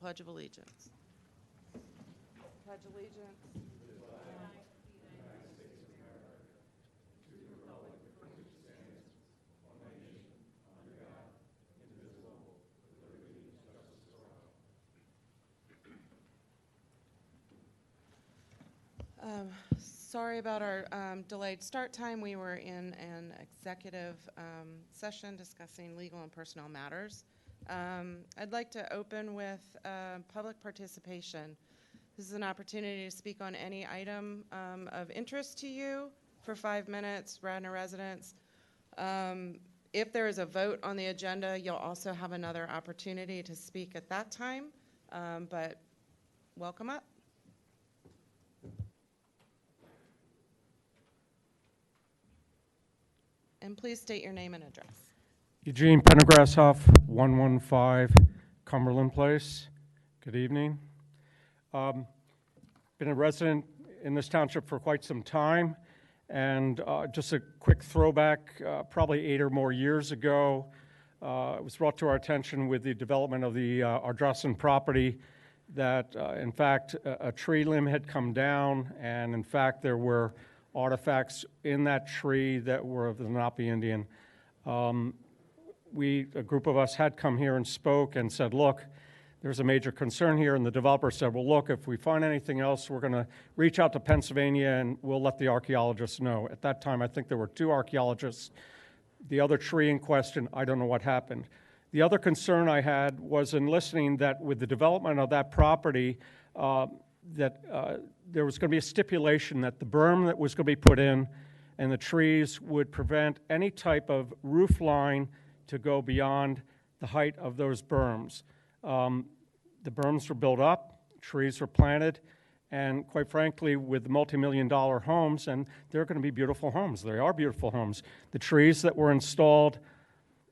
Pledge of Allegiance. Pledge allegiance. Sorry about our delayed start time. We were in an executive session discussing legal and personnel matters. I'd like to open with public participation. This is an opportunity to speak on any item of interest to you for 5 minutes, Radnor residents. If there is a vote on the agenda, you'll also have another opportunity to speak at that time, but welcome up. And please state your name and address. Eugene Pendergrasshoff, 115 Cumberland Place. Good evening. Been a resident in this township for quite some time, and just a quick throwback, probably 8 or more years ago, it was brought to our attention with the development of the Ardrossan property that, in fact, a tree limb had come down, and in fact, there were artifacts in that tree that were of the Lenape Indian. A group of us had come here and spoke and said, look, there's a major concern here, and the developer said, well, look, if we find anything else, we're going to reach out to Pennsylvania and we'll let the archaeologists know. At that time, I think there were 2 archaeologists. The other tree in question, I don't know what happened. The other concern I had was in listening that with the development of that property, there was going to be a stipulation that the berm that was going to be put in and the trees would prevent any type of roof line to go beyond the height of those berms. The berms were built up, trees were planted, and quite frankly, with multi-million-dollar homes, and they're going to be beautiful homes. They are beautiful homes. The trees that were installed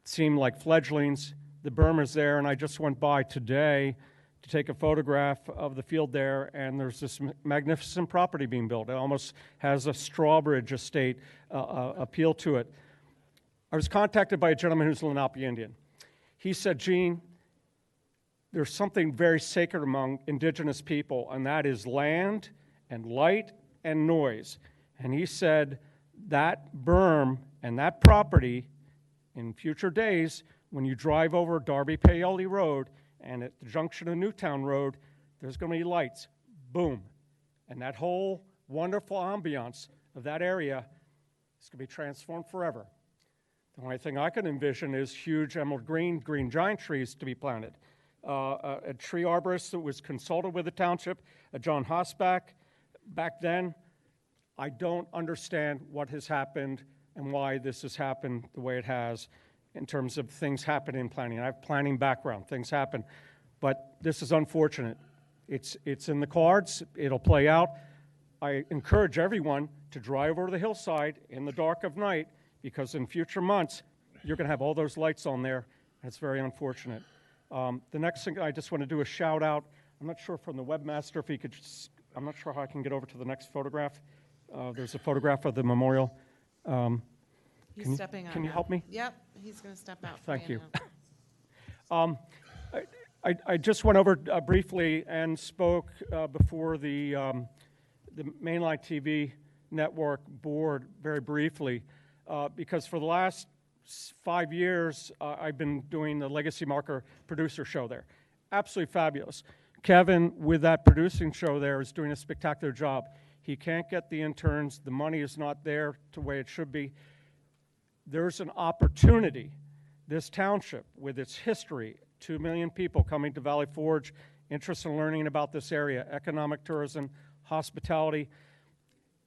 seem like fledglings. The berm is there, and I just went by today to take a photograph of the field there, and there's this magnificent property being built. It almost has a Strawbridge estate appeal to it. I was contacted by a gentleman who's a Lenape Indian. He said, Gene, there's something very sacred among indigenous people, and that is land and light and noise. And he said that berm and that property in future days, when you drive over Darby Paoli Road, and at the junction of Newtown Road, there's going to be lights. Boom. And that whole wonderful ambiance of that area is going to be transformed forever. The only thing I can envision is huge emerald green giant trees to be planted. A tree arborist that was consulted with the township, John Hosbach, back then. I don't understand what has happened and why this has happened the way it has in terms of things happen in planning. I have planning background, things happen, but this is unfortunate. It's in the cards, it'll play out. I encourage everyone to drive over the hillside in the dark of night, because in future months, you're gonna have all those lights on there, and it's very unfortunate. The next thing I just want to do is shout out, I'm not sure from the webmaster if he could, I'm not sure how I can get over to the next photograph. There's a photograph of the memorial. He's stepping out. Can you help me? Yep, he's going to step out. Thank you. I just went over briefly and spoke before the mainline TV network board very briefly because for the last 5 years I've been doing the Legacy Marker producer show there. Absolutely fabulous. Kevin, with that producing show there, is doing a spectacular job. He can't get the interns. The money is not there the way it should be. There's an opportunity. This township, with its history, 2 million people coming to Valley Forge, interested in learning about this area, economic tourism, hospitality.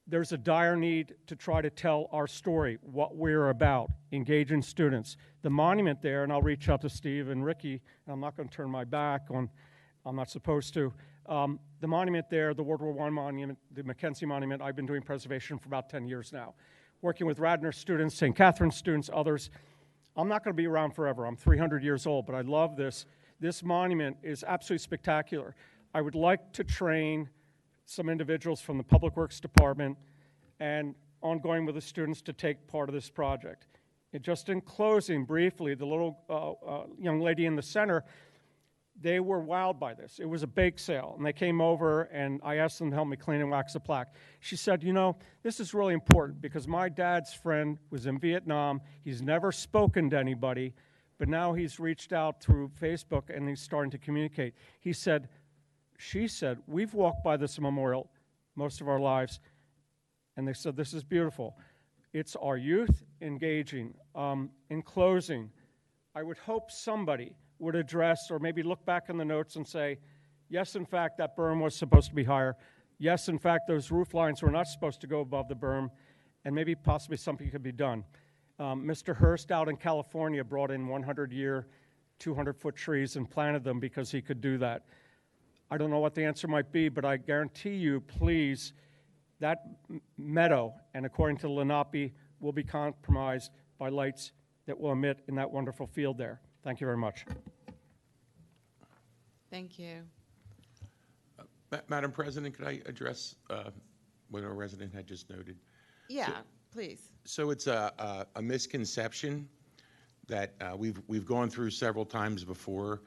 There's a dire need to try to tell our story, what we're about, engaging students. The monument there, and I'll reach out to Steve and Ricky, and I'm not going to turn my back on, I'm not supposed to. The monument there, the World War I monument, the Mackenzie Monument, I've been doing preservation for about 10 years now. Working with Radnor students, St. Catherine students, others. I'm not going to be around forever. I'm 300 years old, but I love this. This monument is absolutely spectacular. I would like to train some individuals from the Public Works Department and ongoing with the students to take part of this project. And just in closing, briefly, the little young lady in the center, they were wowed by this. It was a bake sale, and they came over, and I asked them to help me clean and wax the plaque. She said, you know, this is really important because my dad's friend was in Vietnam. He's never spoken to anybody, but now he's reached out through Facebook, and he's starting to communicate. She said, we've walked by this memorial most of our lives, and they said, this is beautiful. It's our youth engaging. In closing, I would hope somebody would address or maybe look back in the notes and say, yes, in fact, that berm was supposed to be higher. Yes, in fact, those roof lines were not supposed to go above the berm, and maybe possibly something could be done. Mr. Hurst out in California brought in 100-year, 200-foot trees and planted them because he could do that. I don't know what the answer might be, but I guarantee you, please, that meadow, and according to Lenape, will be compromised by lights that will emit in that wonderful field there. Thank you very much. Thank you. Madam President, could I address what our resident had just noted? Yeah, please. So it's a misconception that we've gone through several times before.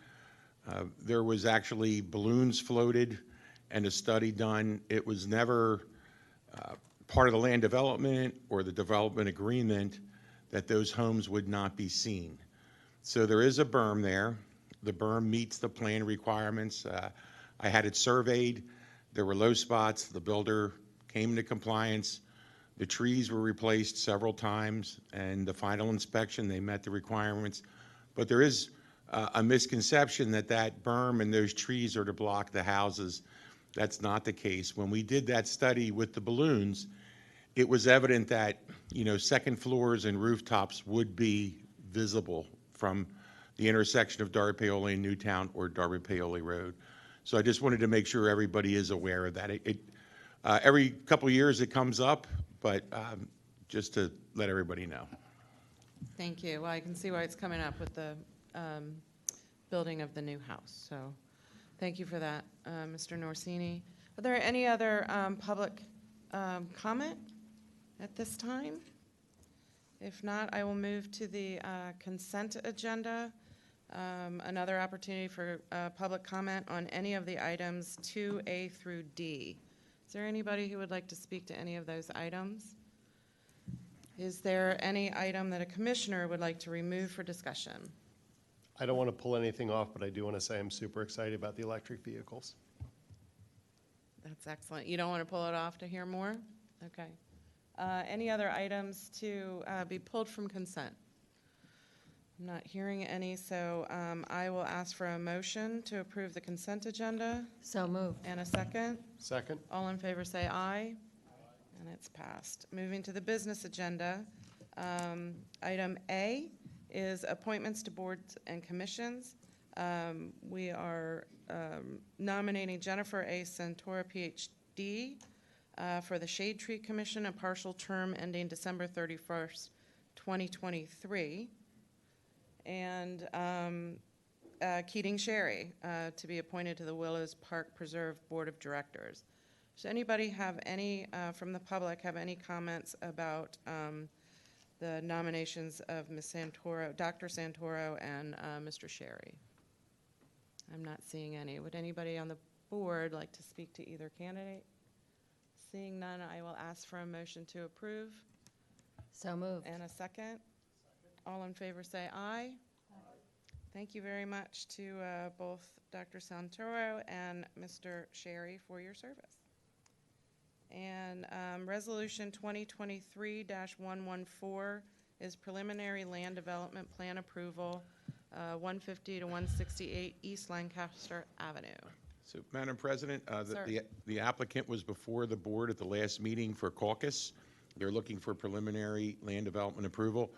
There was actually balloons floated and a study done. It was never part of the land development or the development agreement that those homes would not be seen. So there is a berm there. The berm meets the plan requirements. I had it surveyed. There were low spots. The builder came into compliance. The trees were replaced several times, and the final inspection, they met the requirements. But there is a misconception that that berm and those trees are to block the houses. That's not the case. When we did that study with the balloons, it was evident that, you know, second floors and rooftops would be visible from the intersection of Darby Paoli and Newtown or Darby Paoli Road. So I just wanted to make sure everybody is aware of that. Every couple of years it comes up, but just to let everybody know. Thank you. Well, I can see why it's coming up with the building of the new house. So thank you for that, Mr. Norsini. Are there any other public comment at this time? If not, I will move to the consent agenda. Another opportunity for public comment on any of the items 2A through D. Is there anybody who would like to speak to any of those items? Is there any item that a commissioner would like to remove for discussion? I don't want to pull anything off, but I do want to say I'm super excited about the electric vehicles. That's excellent. You don't want to pull it off to hear more? Okay. Any other items to be pulled from consent? I'm not hearing any, so I will ask for a motion to approve the consent agenda. So moved. And a second. Second. All in favor say aye. And it's passed. Moving to the business agenda, item A is appointments to boards and commissions. We are nominating Jennifer A. Santora, Ph.D., for the Shade Tree Commission, a partial term ending December 31st, 2023. And Keating Sherry to be appointed to the Willows Park Preserve Board of Directors. Does anybody have any, from the public, have any comments about the nominations of Ms. Santoro, Dr. Santoro and Mr. Sherry? I'm not seeing any. Would anybody on the board like to speak to either candidate? Seeing none, I will ask for a motion to approve. So moved. And a second. All in favor say aye. Thank you very much to both Dr. Santoro and Mr. Sherry for your service. And Resolution 2023-114 is preliminary land development plan approval, 150 to 168 East Lancaster Avenue. So, Madam President, Sir. the applicant was before the board at the last meeting for caucus. They're looking for preliminary land development approval.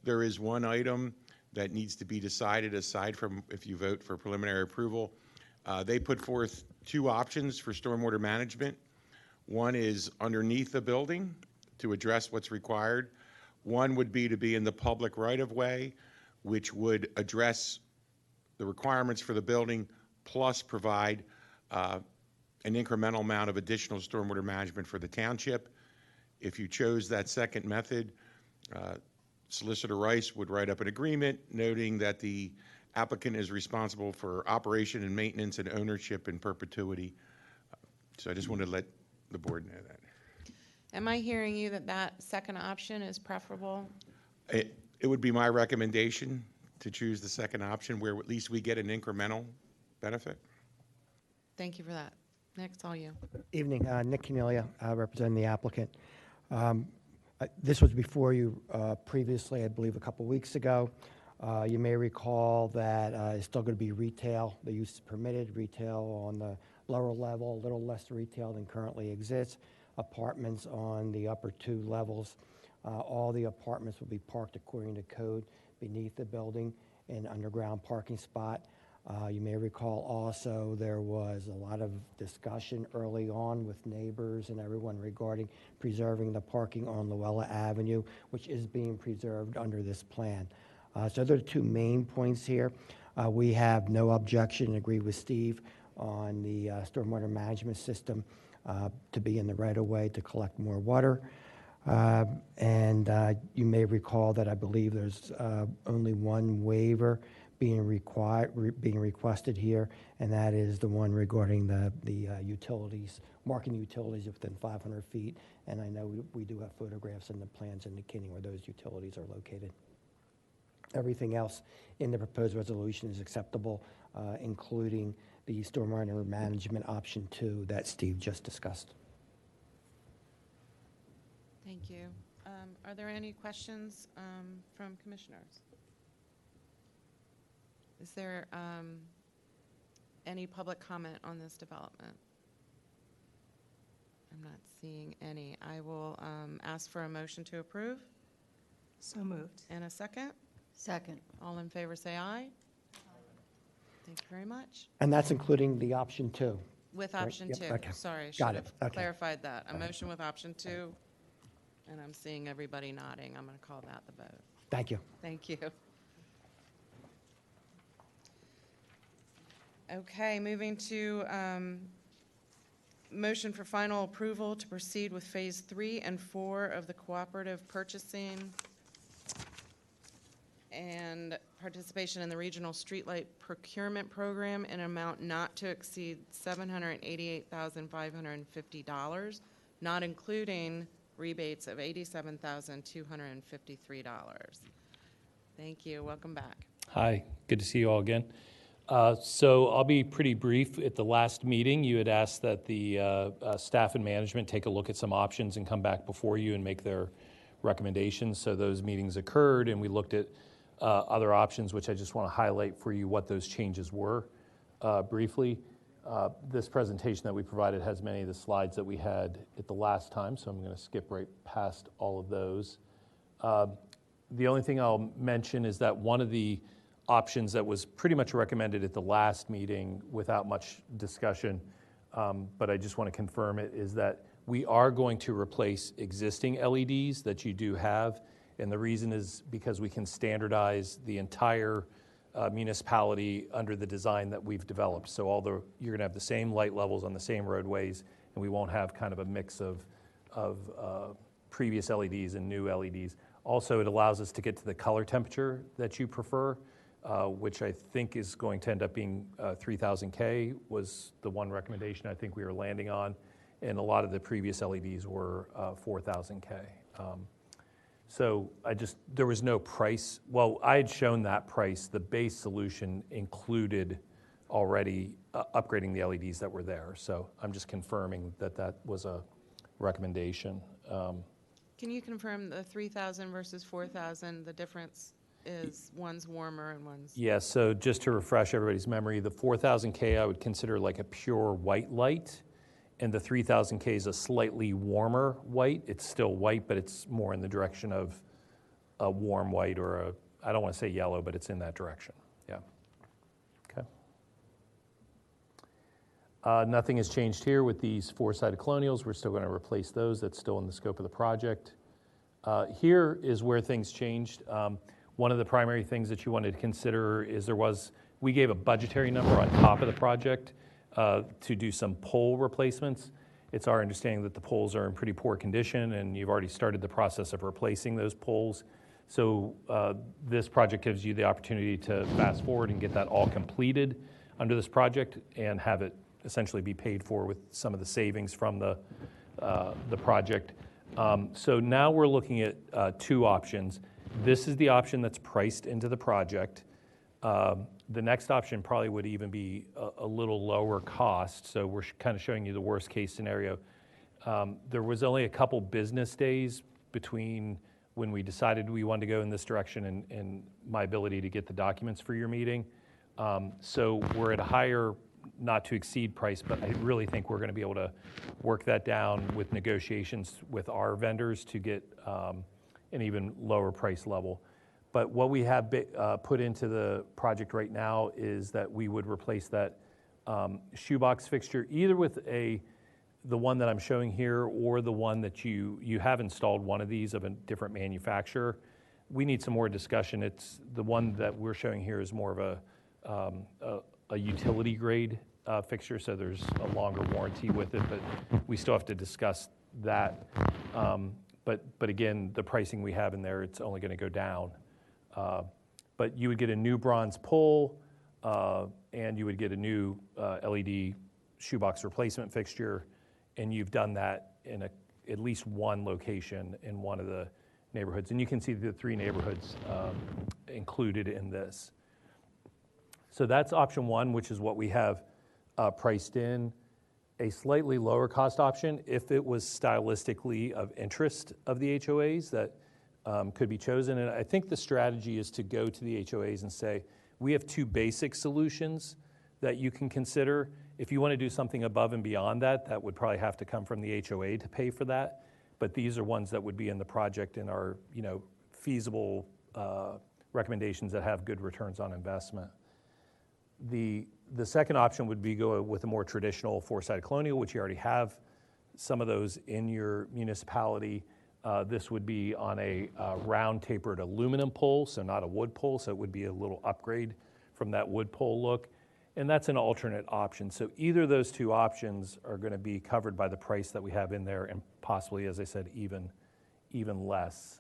There is one item that needs to be decided aside from if you vote for preliminary approval. They put forth two options for stormwater management. One is underneath the building to address what's required. One would be to be in the public right-of-way, which would address the requirements for the building plus provide an incremental amount of additional stormwater management for the township. If you chose that second method, Solicitor Rice would write up an agreement noting that the Applicant is responsible for operation and maintenance and ownership in perpetuity. So I just wanted to let the board know that. Am I hearing you that that second option is preferable? It would be my recommendation to choose the second option where at least we get an incremental benefit. Thank you for that. Next, all you. Evening, Nick Cornelia, representing the applicant. This was before you previously, I believe, a couple weeks ago. You may recall that it's still going to be retail. The use is permitted, retail on the lower level, a little less retail than currently exists. Apartments on the upper 2 levels. All the apartments will be parked according to code beneath the building in underground parking spot. You may recall also there was a lot of discussion early on with neighbors and everyone regarding preserving the parking on Luella Avenue, which is being preserved under this plan. So there are 2 main points here. We have no objection and agree with Steve on the stormwater management system to be in the right-of-way to collect more water. And you may recall that I believe there's only one waiver being requested here, and that is the one regarding the utilities, marking utilities within 500 feet. And I know we do have photographs in the plans indicating where those utilities are located. Everything else in the proposed resolution is acceptable, including the stormwater management option 2 that Steve just discussed. Thank you. Are there any questions from commissioners? Is there any public comment on this development? I'm not seeing any. I will ask for a motion to approve. So moved. And a second. Second. All in favor say aye. Thank you very much. And that's including the option 2. With Right, option yep, 2. okay. Sorry, I Got should it, have okay. clarified that. A motion with option 2, and I'm seeing everybody nodding. I'm going to call that the vote. Thank you. Thank you. Okay, moving to motion for final approval to proceed with Phase 3 and 4 of the cooperative purchasing and participation in the Regional Streetlight Procurement Program in an amount not to exceed $788,550, not including rebates of $87,253. Thank you. Welcome back. Hi, good to see you all again. So I'll be pretty brief. At the last meeting, you had asked that the staff and management take a look at some options and come back before you and make their recommendations. So those meetings occurred, and we looked at other options, which I just want to highlight for you what those changes were briefly. This presentation that we provided has many of the slides that we had at the last time, so I'm going to skip right past all of those. The only thing I'll mention is that one of the options that was pretty much recommended at the last meeting without much discussion, but I just want to confirm it, is that we are going to replace existing LEDs that you do have, and the reason is because we can standardize the entire municipality under the design that we've developed. So you're going to have the same light levels on the same roadways, and we won't have kind of a mix of previous LEDs and new LEDs. Also, it allows us to get to the color temperature that you prefer, which I think is going to end up being 3000 K was the one recommendation I think we were landing on, and a lot of the previous LEDs were 4000 K. So there was no price. Well, I had shown that price. The base solution included already upgrading the LEDs that were there. So I'm just confirming that that was a recommendation. Can you confirm the 3,000 versus 4,000, the difference is one's warmer and one's... Yeah, so just to refresh everybody's memory, the 4000 K I would consider like a pure white light, and the 3000 K is a slightly warmer white. It's still white, but it's more in the direction of a warm white or I don't want to say yellow, but it's in that direction. Yeah. Okay. Nothing has changed here with these four-sided colonials. We're still going to replace those. That's still in the scope of the project. Here is where things changed. One of the primary things that you wanted to consider is we gave a budgetary number on top of the project to do some pole replacements. It's our understanding that the poles are in pretty poor condition, and you've already started the process of replacing those poles. So this project gives you the opportunity to fast forward and get that all completed under this project and have it essentially be paid for with some of the savings from the project. So now we're looking at two options. This is the option that's priced into the project. The next option probably would even be a little lower cost. So we're kind of showing you the worst case scenario. There was only a couple business days between when we decided we wanted to go in this direction and my ability to get the documents for your meeting. So we're at a higher not to exceed price, but I really think we're going to be able to work that down with negotiations with our vendors to get an even lower price level. But what we have put into the project right now is that we would replace that shoebox fixture either with the one that I'm showing here or the one that you have installed one of these of a different manufacturer. We need some more discussion. It's the one that we're showing here is more of a utility grade fixture, so there's a longer warranty with it, but we still have to discuss that. But again, the pricing we have in there, it's only going to go down. But you would get a new bronze pole, and you would get a new LED shoebox replacement fixture, and you've done that in at least one location in one of the neighborhoods. And you can see the 3 neighborhoods included in this. So that's option 1, which is what we have priced in. A slightly lower cost option, if it was stylistically of interest of the HOAs, that could be chosen. And I think the strategy is to go to the HOAs and say, we have 2 basic solutions that you can consider. If you want to do something above and beyond that, that would probably have to come from the HOA to pay for that. But these are ones that would be in the project and are, feasible recommendations that have good returns on investment. The second option would be go with a more traditional 4-sided colonial, which you already have some of those in your municipality. This would be on a round tapered aluminum pole, so not a wood pole, so it would be a little upgrade from that wood pole look. And that's an alternate option. So either of those 2 options are going to be covered by the price that we have in there and possibly, as I said, even less.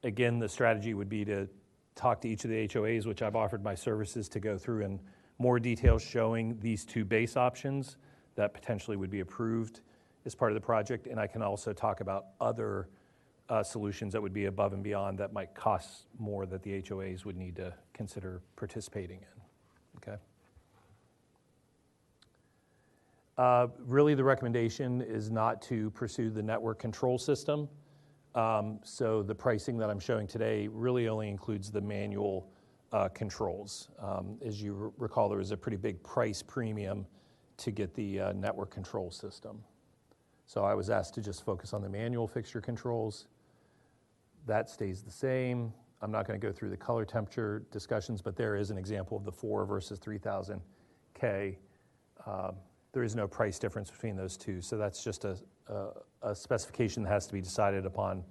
Again, the strategy would be to talk to each of the HOAs, which I've offered my services to go through in more detail showing these 2 base options that potentially would be approved as part of the project. And I can also talk about other solutions that would be above and beyond that might cost more that the HOAs would need to consider participating in. Okay. Really, the recommendation is not to pursue the network control system. So the pricing that I'm showing today really only includes the manual controls. As you recall, there was a pretty big price premium to get the network control system. So I was asked to just focus on the manual fixture controls. That stays the same. I'm not going to go through the color temperature discussions, but there is an example of the 4 versus 3000 K. There is no price difference between those 2. So that's just a specification that has to be decided upon.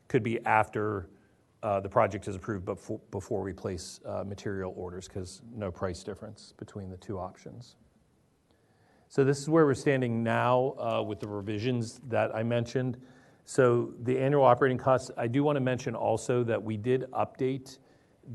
Could be after the project is approved, but before we place material orders, because no price difference between the 2 options. So this is where we're standing now with the revisions that I mentioned. So the annual operating costs, I do want to mention also that we did update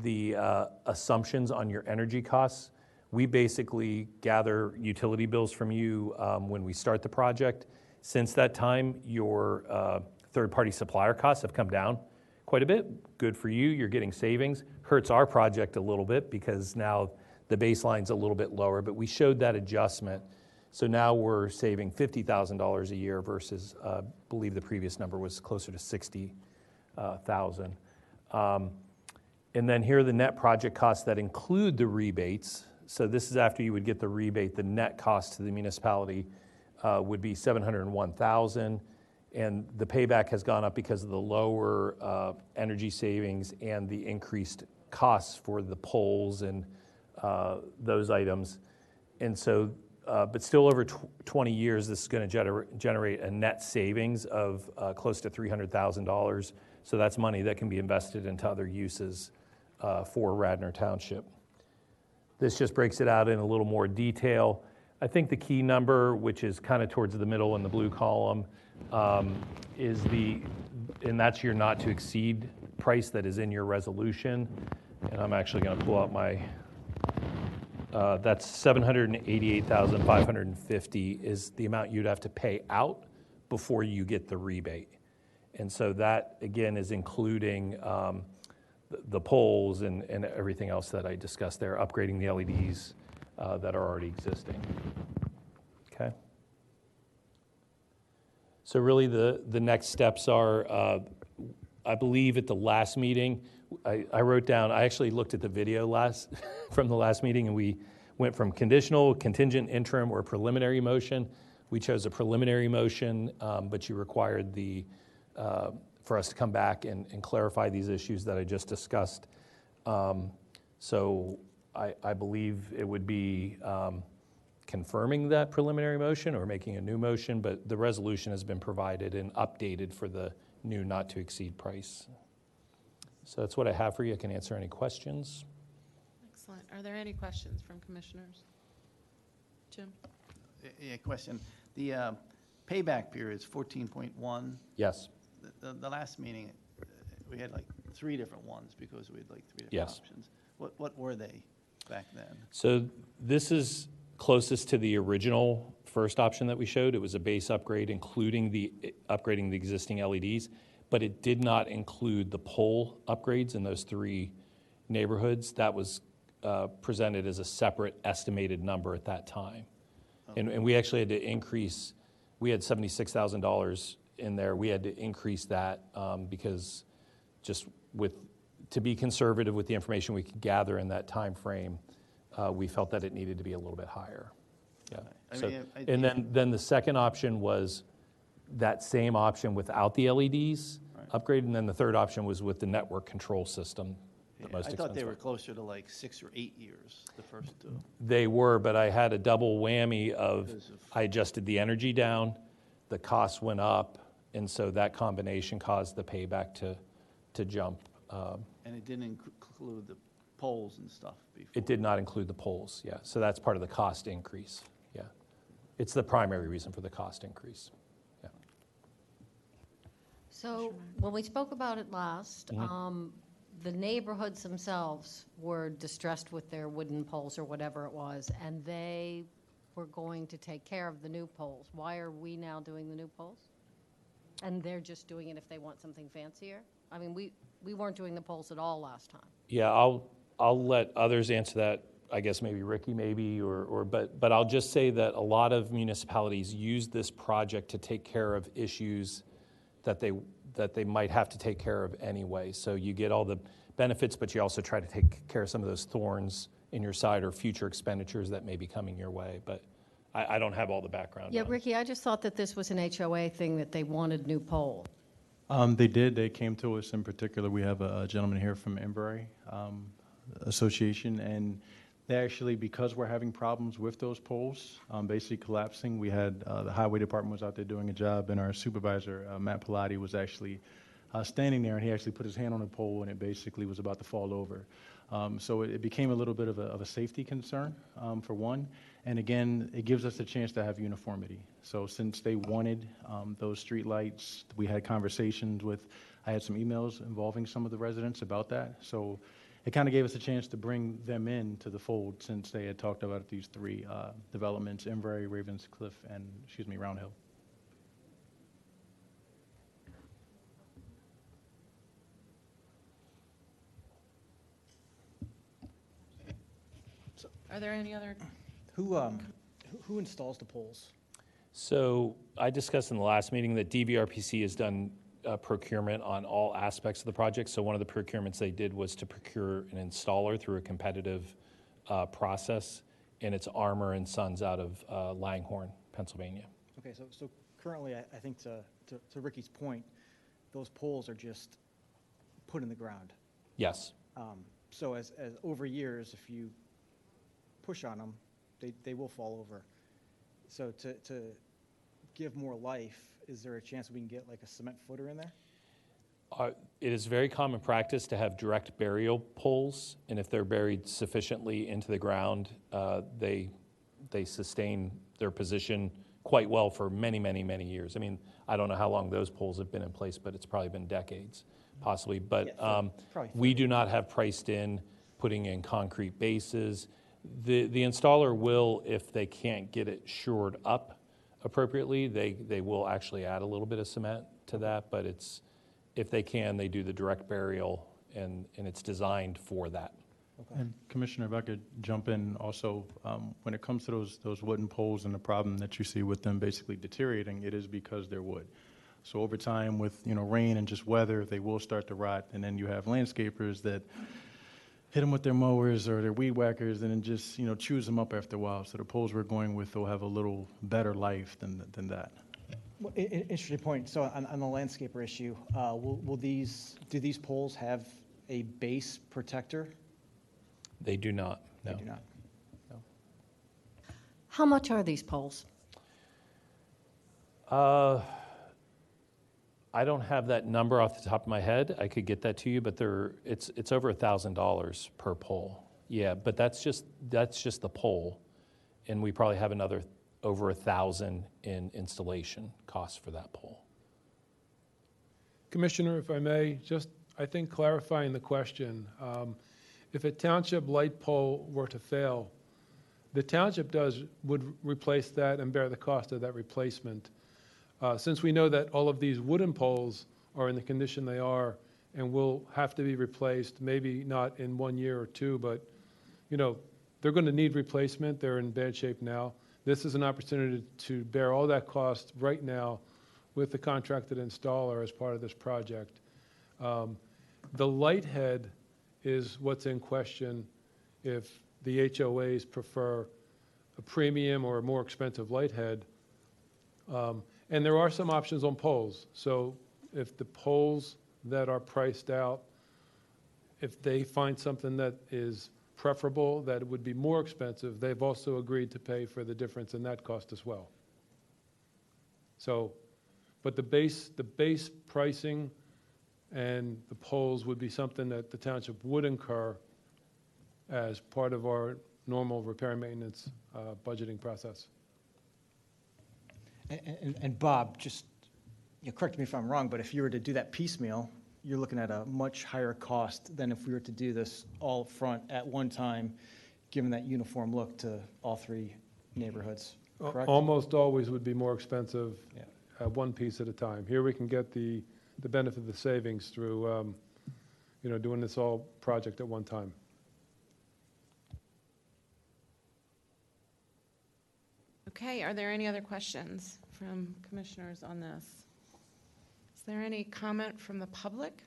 the assumptions on your energy costs. We basically gather utility bills from you when we start the project. Since that time, your third-party supplier costs have come down quite a bit. Good for you, you're getting savings. Hurts our project a little bit because now the baseline's a little bit lower, but we showed that adjustment. So now we're saving $50,000 a year versus, I believe the previous number was closer to $60,000. And then here are the net project costs that include the rebates. So this is after you would get the rebate. The net cost to the municipality would be $701,000. And the payback has gone up because of the lower energy savings and the increased costs for the poles and those items. And so, but still over 20 years, this is going to generate a net savings of close to $300,000. So that's money that can be invested into other uses for Radnor Township. This just breaks it out in a little more detail. I think the key number, which is kind of towards the middle in the blue column, is And that's your not to exceed price that is in your resolution. And I'm actually going to pull out my, that's $788,550 is the amount you'd have to pay out before you get the rebate. And so that, again, is including the poles and everything else that I discussed there, upgrading the LEDs that are already existing. Okay? So really the next steps are, I believe at the last meeting, I wrote down, I actually looked at the video from the last meeting, and we went from conditional, contingent, interim, or preliminary motion. We chose a preliminary motion, but you required for us to come back and clarify these issues that I just discussed. So I believe it would be confirming that preliminary motion or making a new motion, but the resolution has been provided and updated for the new not to exceed price. So that's what I have for you. I can answer any questions. Excellent. Are there any questions from commissioners? Jim? Yeah, question. The payback period is 14.1. Yes. The last meeting, we had like 3 different ones because we had like 3 different Yes. options. What were they back then? So this is closest to the original first option that we showed. It was a base upgrade, including upgrading the existing LEDs, but it did not include the pole upgrades in those 3 neighborhoods. That was presented as a separate estimated number at that time. Okay. And we actually had to increase, we had $76,000 in there. We had to increase that because just to be conservative with the information we could gather in that time frame, we felt that it needed to be a little bit higher. Yeah. And then the second option was that same option without the LEDs upgrade, and then the third option was with the network control system. I thought they were closer to like 6 or 8 years, the first 2. They were, but I had a double whammy of I adjusted the energy down, the cost went up, and so that combination caused the payback to jump. And it didn't include the poles and stuff before? It did not include the poles, yeah. So that's part of the cost increase, yeah. It's the primary reason for the cost increase, yeah. So when we spoke about it last, the neighborhoods themselves were distressed with their wooden poles or whatever it was, and they were going to take care of the new poles. Why are we now doing the new poles? And they're just doing it if they want something fancier? I mean, we weren't doing the poles at all last time. Yeah, I'll let others answer that. I guess maybe Ricky, but I'll just say that a lot of municipalities use this project to take care of issues that they might have to take care of anyway. So you get all the benefits, but you also try to take care of some of those thorns in your side or future expenditures that may be coming your way. But I don't have all the background. Yeah, Ricky, I just thought that this was an HOA thing, that they wanted new pole. They did. They came to us in particular. We have a gentleman here from Embury Association, and they actually, because we're having problems with those poles basically collapsing, we had the highway department was out there doing a job, and our supervisor, Matt Pilati, was actually standing there, and he actually put his hand on a pole, and it basically was about to fall over. So it became a little bit of a safety concern, for one. And again, it gives us a chance to have uniformity. So since they wanted those street lights, we had conversations I had some emails involving some of the residents about that. So it kind of gave us a chance to bring them in to the fold, since they had talked about these 3 developments, Embury, Ravenscliff, and, Round Hill. Are there any other? Who installs the poles? So I discussed in the last meeting that DVRPC has done procurement on all aspects of the project. So one of the procurements they did was to procure an installer through a competitive process, and it's Armour and Sons out of Langhorne, Pennsylvania. Okay, so currently, I think to Ricky's point, those poles are just put in the ground. Yes. So as over years, if you push on them, they will fall over. So to give more life, is there a chance we can get like a cement footer in there? It is very common practice to have direct burial poles, and if they're buried sufficiently into the ground, they sustain their position quite well for many, many, many years. I mean, I don't know how long those poles have been in place, but it's probably been decades, possibly. But probably we do not have priced in putting in concrete bases. The installer will, if they can't get it shored up appropriately, they will actually add a little bit of cement to that, but it's, if they can, they do the direct burial, and it's designed for that. And Commissioner, if I could jump in also, when it comes to those wooden poles and the problem that you see with them basically deteriorating, it is because they're wood. So over time with, rain and just weather, they will start to rot, and then you have landscapers that hit them with their mowers or their weed whackers and then just, chews them up after a while. So the poles we're going with will have a little better life than that. Well, interesting point. So on the landscaper issue, do these poles have a base protector? They do not, no. They do not. How much are these poles? I don't have that number off the top of my head. I could get that to you, but it's over $1,000 per pole. Yeah, but that's just the pole, and we probably have another over $1,000 in installation costs for that pole. Commissioner, if I may, just, I think clarifying the question, if a township light pole were to fail, the township would replace that and bear the cost of that replacement. Since we know that all of these wooden poles are in the condition they are and will have to be replaced, maybe not in 1 year or two, but they're going to need replacement. They're in bad shape now. This is an opportunity to bear all that cost right now with the contracted installer as part of this project. The light head is what's in question if the HOAs prefer a premium or a more expensive light head. And there are some options on poles. So if the poles that are priced out, if they find something that is preferable, that would be more expensive, they've also agreed to pay for the difference in that cost as well. So, but the base pricing and the poles would be something that the township would incur as part of our normal repair and maintenance budgeting process. And Bob, just correct me if I'm wrong, but if you were to do that piecemeal, you're looking at a much higher cost than if we were to do this all up front at one time, given that uniform look to all three neighborhoods, correct? Almost always would be more expensive one piece at a time. Here we can get the benefit of the savings through doing this all project at one time. Okay, are there any other questions from commissioners on this? Is there any comment from the public?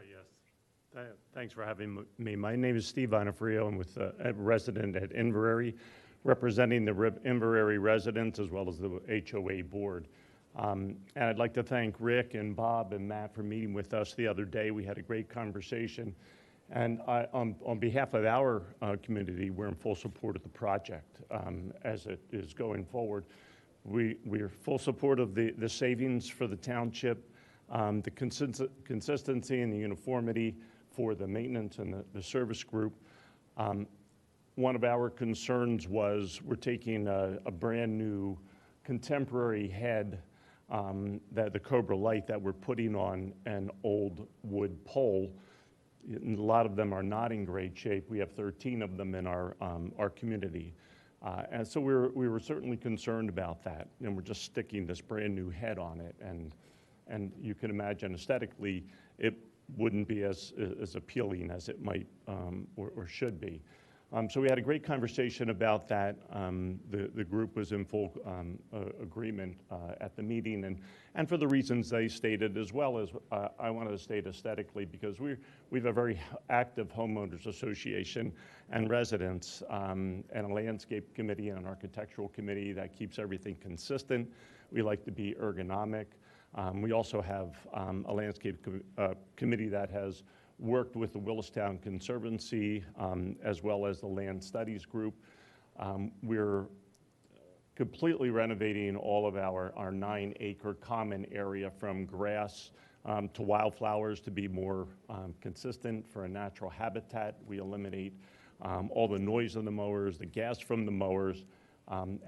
Yes. Thanks for having me. My name is Steve Bonifrio. I'm with a resident at Inverary, representing the Inverary residents as well as the HOA board. And I'd like to thank Rick and Bob and Matt for meeting with us the other day. We had a great conversation. And on behalf of our community, we're in full support of the project as it is going forward. We are full support of the savings for the township, the consistency and the uniformity for the maintenance and the service group. One of our concerns was we're taking a brand new contemporary head, the Cobra Light that we're putting on an old wood pole. A lot of them are not in great shape. We have 13 of them in our community. And so we were certainly concerned about that. And we're just sticking this brand new head on it. And you can imagine aesthetically, it wouldn't be as appealing as it might or should be. So we had a great conversation about that. The group was in full agreement at the meeting, and for the reasons they stated, as well as I wanted to state aesthetically, because we have a very active homeowners association and residents, and a landscape committee and an architectural committee that keeps everything consistent. We like to be ergonomic. We also have a landscape committee that has worked with the Willistown Conservancy as well as the Land Studies Group. We're completely renovating all of our 9-acre common area from grass to wildflowers to be more consistent for a natural habitat. We eliminate all the noise of the mowers, the gas from the mowers, and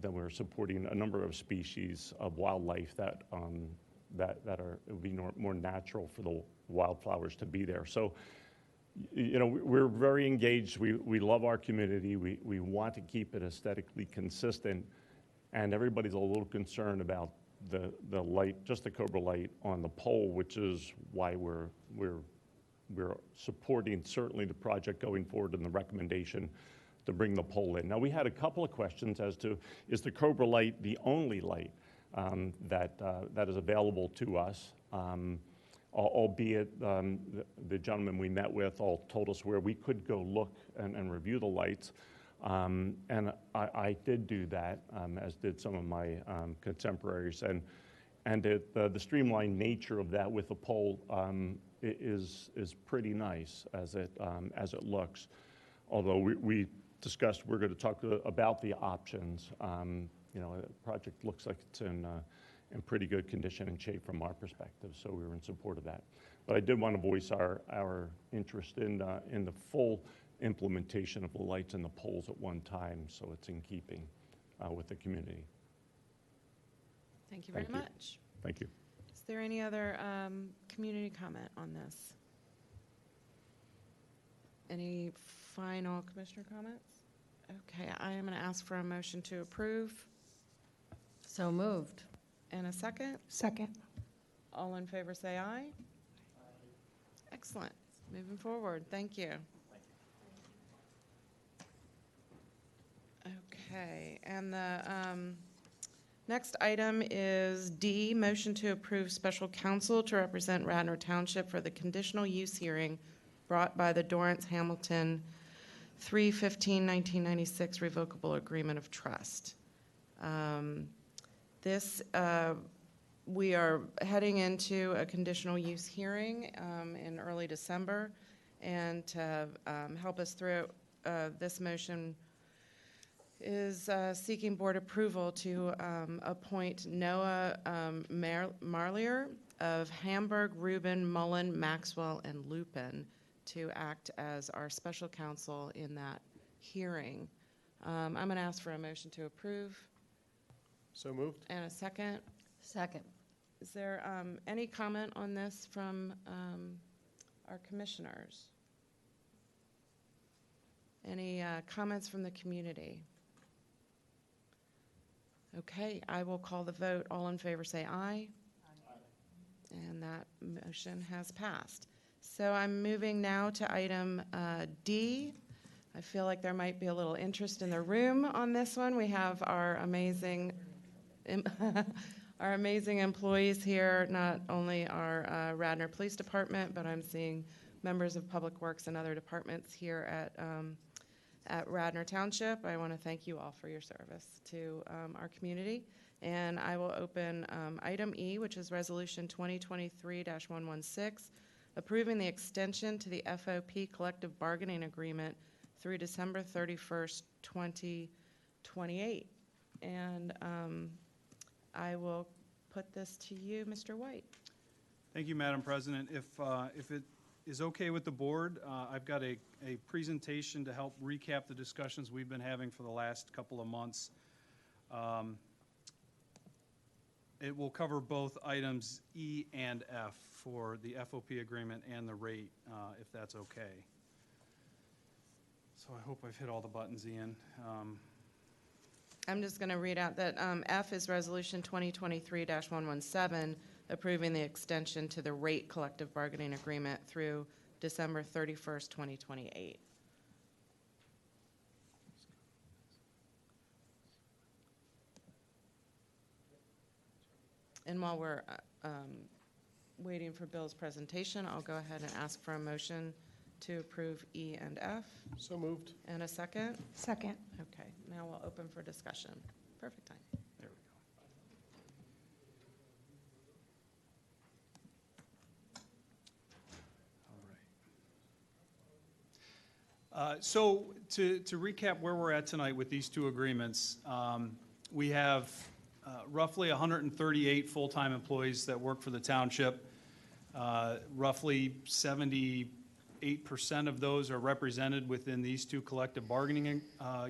then we're supporting a number of species of wildlife that it would be more natural for the wildflowers to be there. So, you know, we're very engaged. We love our community. We want to keep it aesthetically consistent, and everybody's a little concerned about the light, just the Cobra light on the pole, which is why we're supporting certainly the project going forward and the recommendation to bring the pole in. Now, we had a couple of questions as to, is the Cobra light the only light that is available to us? Albeit the gentleman we met with all told us where we could go look and review the lights. And I did do that, as did some of my contemporaries. And the streamlined nature of that with the pole is pretty nice as it looks. Although we discussed, we're going to talk about the options. You know, the project looks like it's in pretty good condition and shape from our perspective, so we were in support of that. But I did want to voice our interest in the full implementation of the lights and the poles at one time, so it's in keeping with the community. Thank you very much. Thank you. Is there any other community comment on this? Any final commissioner comments? Okay, I am going to ask for a motion to approve. So moved. And a second? Second. All in favor say aye. Excellent. Moving forward. Thank you. Okay, and the next item is D, motion to approve special counsel to represent Radnor Township for the conditional use hearing brought by the Dorrance Hamilton 3/15/1996 revocable agreement of trust. We are heading into a conditional use hearing in early December, and to help us through this motion is seeking board approval to appoint Noah Marlier of Hamburg, Rubin, Mullen, Maxwell, and Lupin to act as our special counsel in that hearing. I'm going to ask for a motion to approve. So moved. And a second. Second. Is there any comment on this from our commissioners? Any comments from the community? Okay, I will call the vote. All in favor say aye. Aye. And that motion has passed. So I'm moving now to item D. I feel like there might be a little interest in the room on this one. We have our amazing employees here, not only our Radnor Police Department, but I'm seeing members of Public Works and other departments here at Radnor Township. I want to thank you all for your service to our community. And I will open item E, which is Resolution 2023-116, approving the extension to the FOP collective bargaining agreement through December 31st, 2028. And I will put this to you, Mr. White. Thank you, Madam President. If it is okay with the board, I've got a presentation to help recap the discussions we've been having for the last couple of months. It will cover both items E and F for the FOP agreement and the rate, if that's okay. So I hope I've hit all the buttons, Ian. I'm just going to read out that F is Resolution 2023-117, approving the extension to the rate collective bargaining agreement through December 31st, 2028. And while we're waiting for Bill's presentation, I'll go ahead and ask for a motion to approve E and F. So moved. And a second? Second. Okay, now we'll open for discussion. Perfect time. There we go. All right. So to recap where we're at tonight with these two agreements, we have roughly 138 full-time employees that work for the township. Roughly 78% of those are represented within these two collective bargaining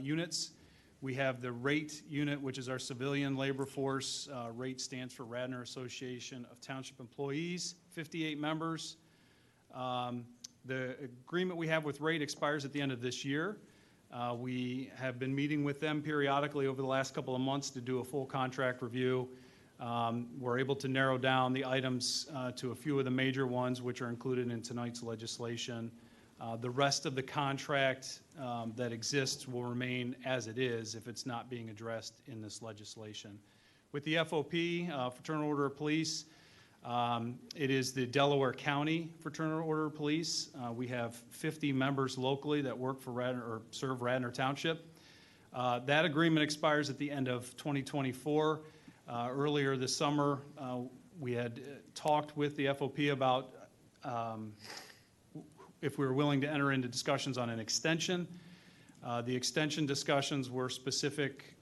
units. We have the rate unit, which is our civilian labor force. Rate stands for Radnor Association of Township Employees, 58 members. The agreement we have with rate expires at the end of this year. We have been meeting with them periodically over the last couple of months to do a full contract review. We're able to narrow down the items to a few of the major ones, which are included in tonight's legislation. The rest of the contract that exists will remain as it is if it's not being addressed in this legislation. With the FOP, Fraternal Order of Police, it is the Delaware County Fraternal Order of Police. We have 50 members locally that work for Radnor or serve Radnor Township. That agreement expires at the end of 2024. Earlier this summer, we had talked with the FOP about if we were willing to enter into discussions on an extension. The extension discussions were specific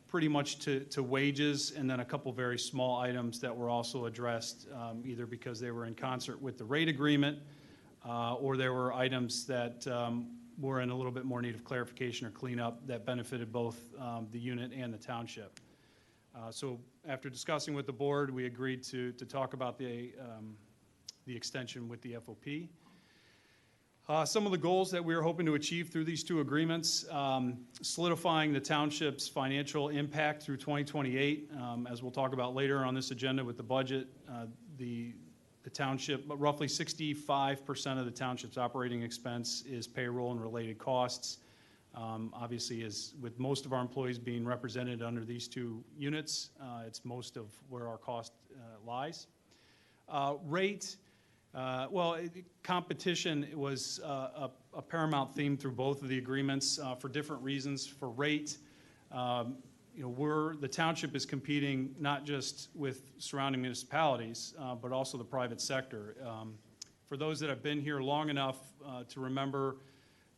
pretty much to wages, and then a couple very small items that were also addressed either because they were in concert with the rate agreement or there were items that were in a little bit more need of clarification or cleanup that benefited both the unit and the township. So after discussing with the board, we agreed to talk about the extension with the FOP. Some of the goals that we are hoping to achieve through these two agreements, solidifying the township's financial impact through 2028. As we'll talk about later on this agenda with the budget, the township, roughly 65% of the township's operating expense is payroll and related costs. Obviously, as with most of our employees being represented under these two units, it's most of where our cost lies. Rate. Competition was a paramount theme through both of the agreements for different reasons. For rate, the township is competing not just with surrounding municipalities, but also the private sector. For those that have been here long enough to remember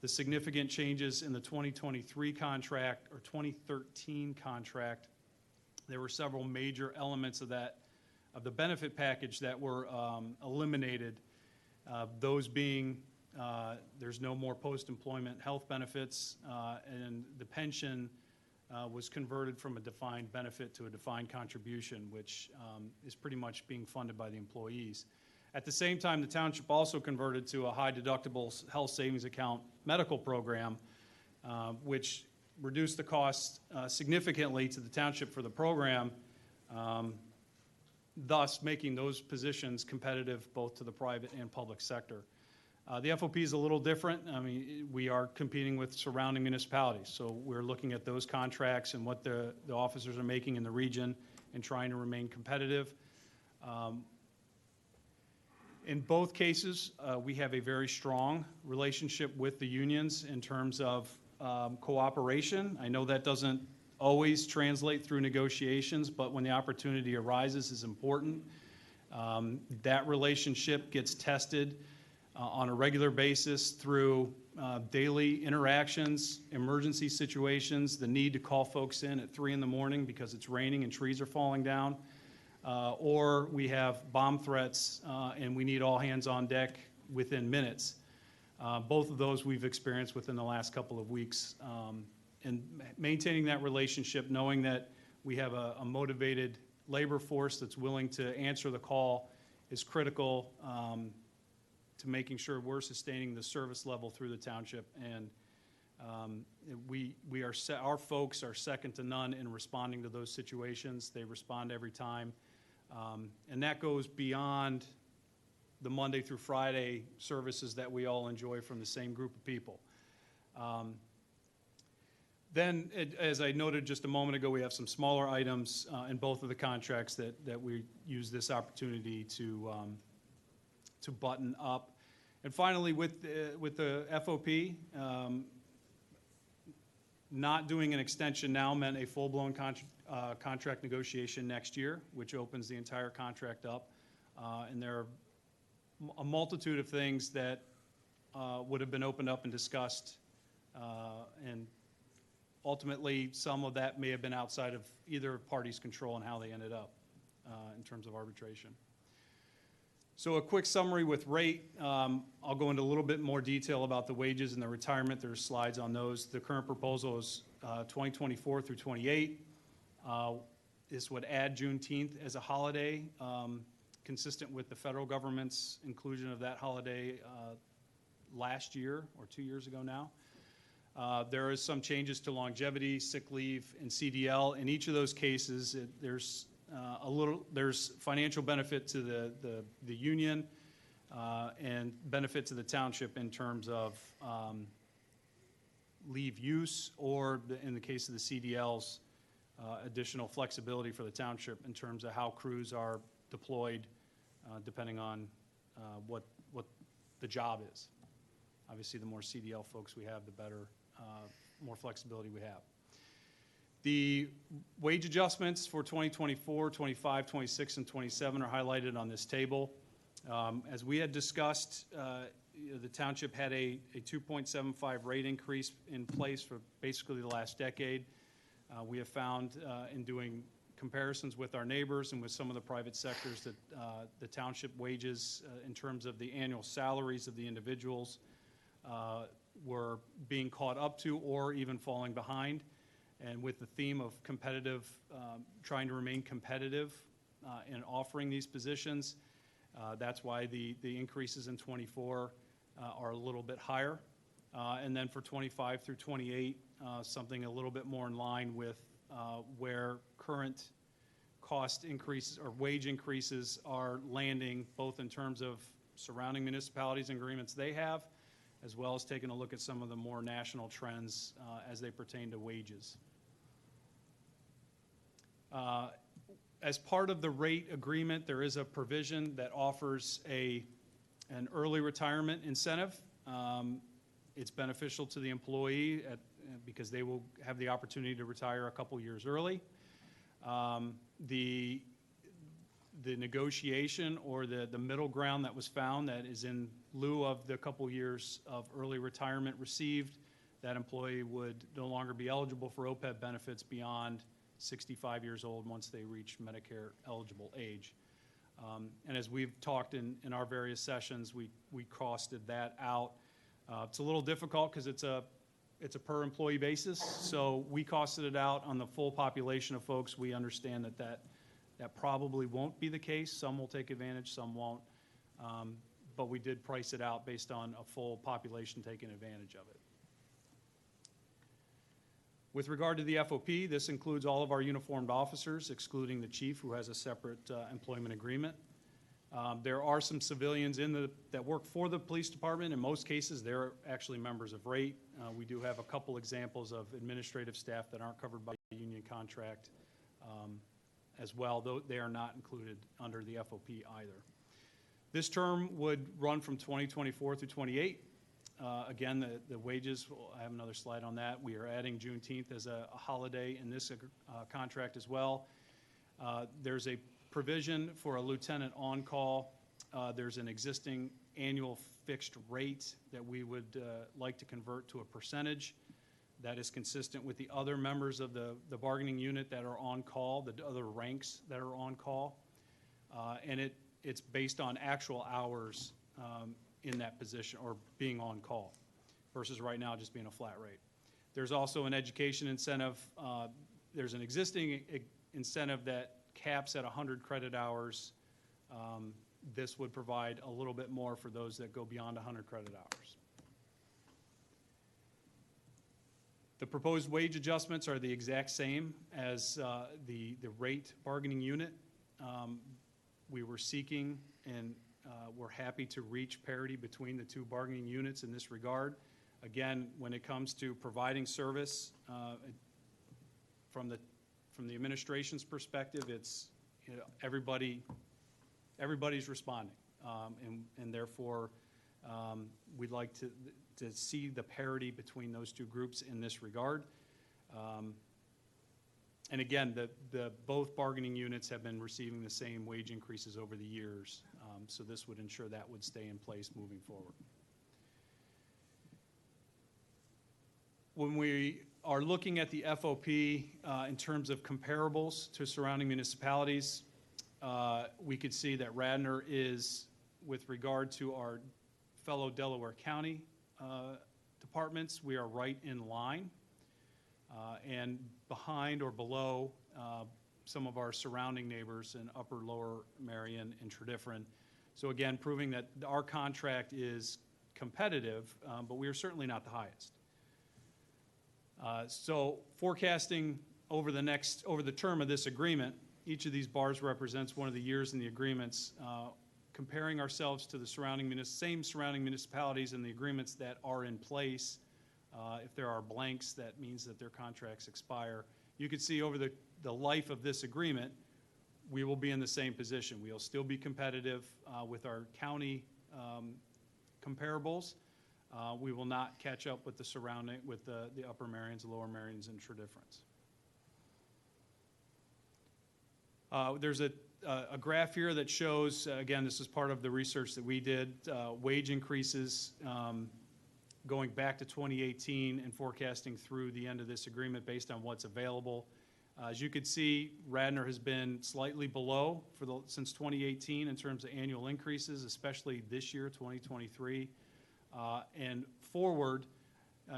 the significant changes in the 2023 contract or 2013 contract, there were several major elements of that, of the benefit package that were eliminated, those being there's no more post-employment health benefits, and the pension was converted from a defined benefit to a defined contribution, which is pretty much being funded by the employees. At the same time, the township also converted to a high deductible health savings account medical program, which reduced the cost significantly to the township for the program, thus making those positions competitive both to the private and public sector. The FOP is a little different. I mean, we are competing with surrounding municipalities, so we're looking at those contracts and what the officers are making in the region and trying to remain competitive. In both cases, we have a very strong relationship with the unions in terms of cooperation. I know that doesn't always translate through negotiations, but when the opportunity arises is important. That relationship gets tested on a regular basis through daily interactions, emergency situations, the need to call folks in at 3 in the morning because it's raining and trees are falling down, or we have bomb threats and we need all hands on deck within minutes. Both of those we've experienced within the last couple of weeks. And maintaining that relationship, knowing that we have a motivated labor force that's willing to answer the call is critical to making sure we're sustaining the service level through the township. And our folks are second to none in responding to those situations. They respond every time. And that goes beyond the Monday through Friday services that we all enjoy from the same group of people. Then, as I noted just a moment ago, we have some smaller items in both of the contracts that we use this opportunity to button up. And finally, with the FOP, not doing an extension now meant a full-blown contract negotiation next year, which opens the entire contract up. And there are a multitude of things that would have been opened up and discussed, and ultimately, some of that may have been outside of either party's control and how they ended up in terms of arbitration. So a quick summary with rate. I'll go into a little bit more detail about the wages and the retirement. There's slides on those. The current proposal is 2024 through 28. This would add Juneteenth as a holiday, consistent with the federal government's inclusion of that holiday last year, or 2 years ago now. There is some changes to longevity, sick leave, and CDL. In each of those cases, there's financial benefit to the union and benefit to the township in terms of leave use, or in the case of the CDLs, additional flexibility for the township in terms of how crews are deployed, depending on what the job is. Obviously, the more CDL folks we have, the better, more flexibility we have. The wage adjustments for 2024, 25, 26, and 27 are highlighted on this table. As we had discussed, the township had a 2.75 rate increase in place for basically the last decade. We have found in doing comparisons with our neighbors and with some of the private sectors that the township wages in terms of the annual salaries of the individuals were being caught up to or even falling behind. And with the theme of competitive, trying to remain competitive in offering these positions, that's why the increases in 24 are a little bit higher. And then for 25 through 28, something a little bit more in line with where current cost increases or wage increases are landing, both in terms of surrounding municipalities and agreements they have, as well as taking a look at some of the more national trends as they pertain to wages. As part of the rate agreement, there is a provision that offers an early retirement incentive. It's beneficial to the employee because they will have the opportunity to retire a couple years early. The negotiation or the middle ground that was found that is in lieu of the couple years of early retirement received, that employee would no longer be eligible for OPEB benefits beyond 65 years old once they reach Medicare eligible age. And as we've talked in our various sessions, we costed that out. It's a little difficult because it's a per employee basis, so we costed it out on the full population of folks. We understand that probably won't be the case. Some will take advantage, some won't. But we did price it out based on a full population taking advantage of it. With regard to the FOP, this includes all of our uniformed officers, excluding the chief, who has a separate employment agreement. There are some civilians that work for the police department. In most cases, they're actually members of rate. We do have a couple examples of administrative staff that aren't covered by a union contract as well, though they are not included under the FOP either. This term would run from 2024 through 28. Again, the wages, I have another slide on that. We are adding Juneteenth as a holiday in this contract as well. There's a provision for a lieutenant on-call. There's an existing annual fixed rate that we would like to convert to a percentage that is consistent with the other members of the bargaining unit that are on call, the other ranks that are on call. And it's based on actual hours in that position or being on call versus right now just being a flat rate. There's also an education incentive. There's an existing incentive that caps at 100 credit hours. This would provide a little bit more for those that go beyond 100 credit hours. The proposed wage adjustments are the exact same as the rate bargaining unit. We were seeking and we're happy to reach parity between the two bargaining units in this regard. Again, when it comes to providing service, from the administration's perspective, it's everybody's responding, and therefore we'd like to see the parity between those two groups in this regard. And again, both bargaining units have been receiving the same wage increases over the years, so this would ensure that would stay in place moving forward. When we are looking at the FOP in terms of comparables to surrounding municipalities, we could see that Radnor is with regard to our fellow Delaware County departments, we are right in line and behind or below some of our surrounding neighbors in Upper Lower Marion and Tredyffrin. So again, proving that our contract is competitive, but we are certainly not the highest. So forecasting over the term of this agreement, each of these bars represents one of the years in the agreements, comparing ourselves to the same surrounding municipalities and the agreements that are in place. If there are blanks, that means that their contracts expire. You can see over the life of this agreement, we will be in the same position. We'll still be competitive with our county comparables. We will not catch up with the Upper Marions, Lower Marions, and Tredyffrins. There's a graph here that shows, again, this is part of the research that we did, wage increases going back to 2018 and forecasting through the end of this agreement based on what's available. As you can see, Radnor has been slightly below since 2018 in terms of annual increases, especially this year, 2023. And forward,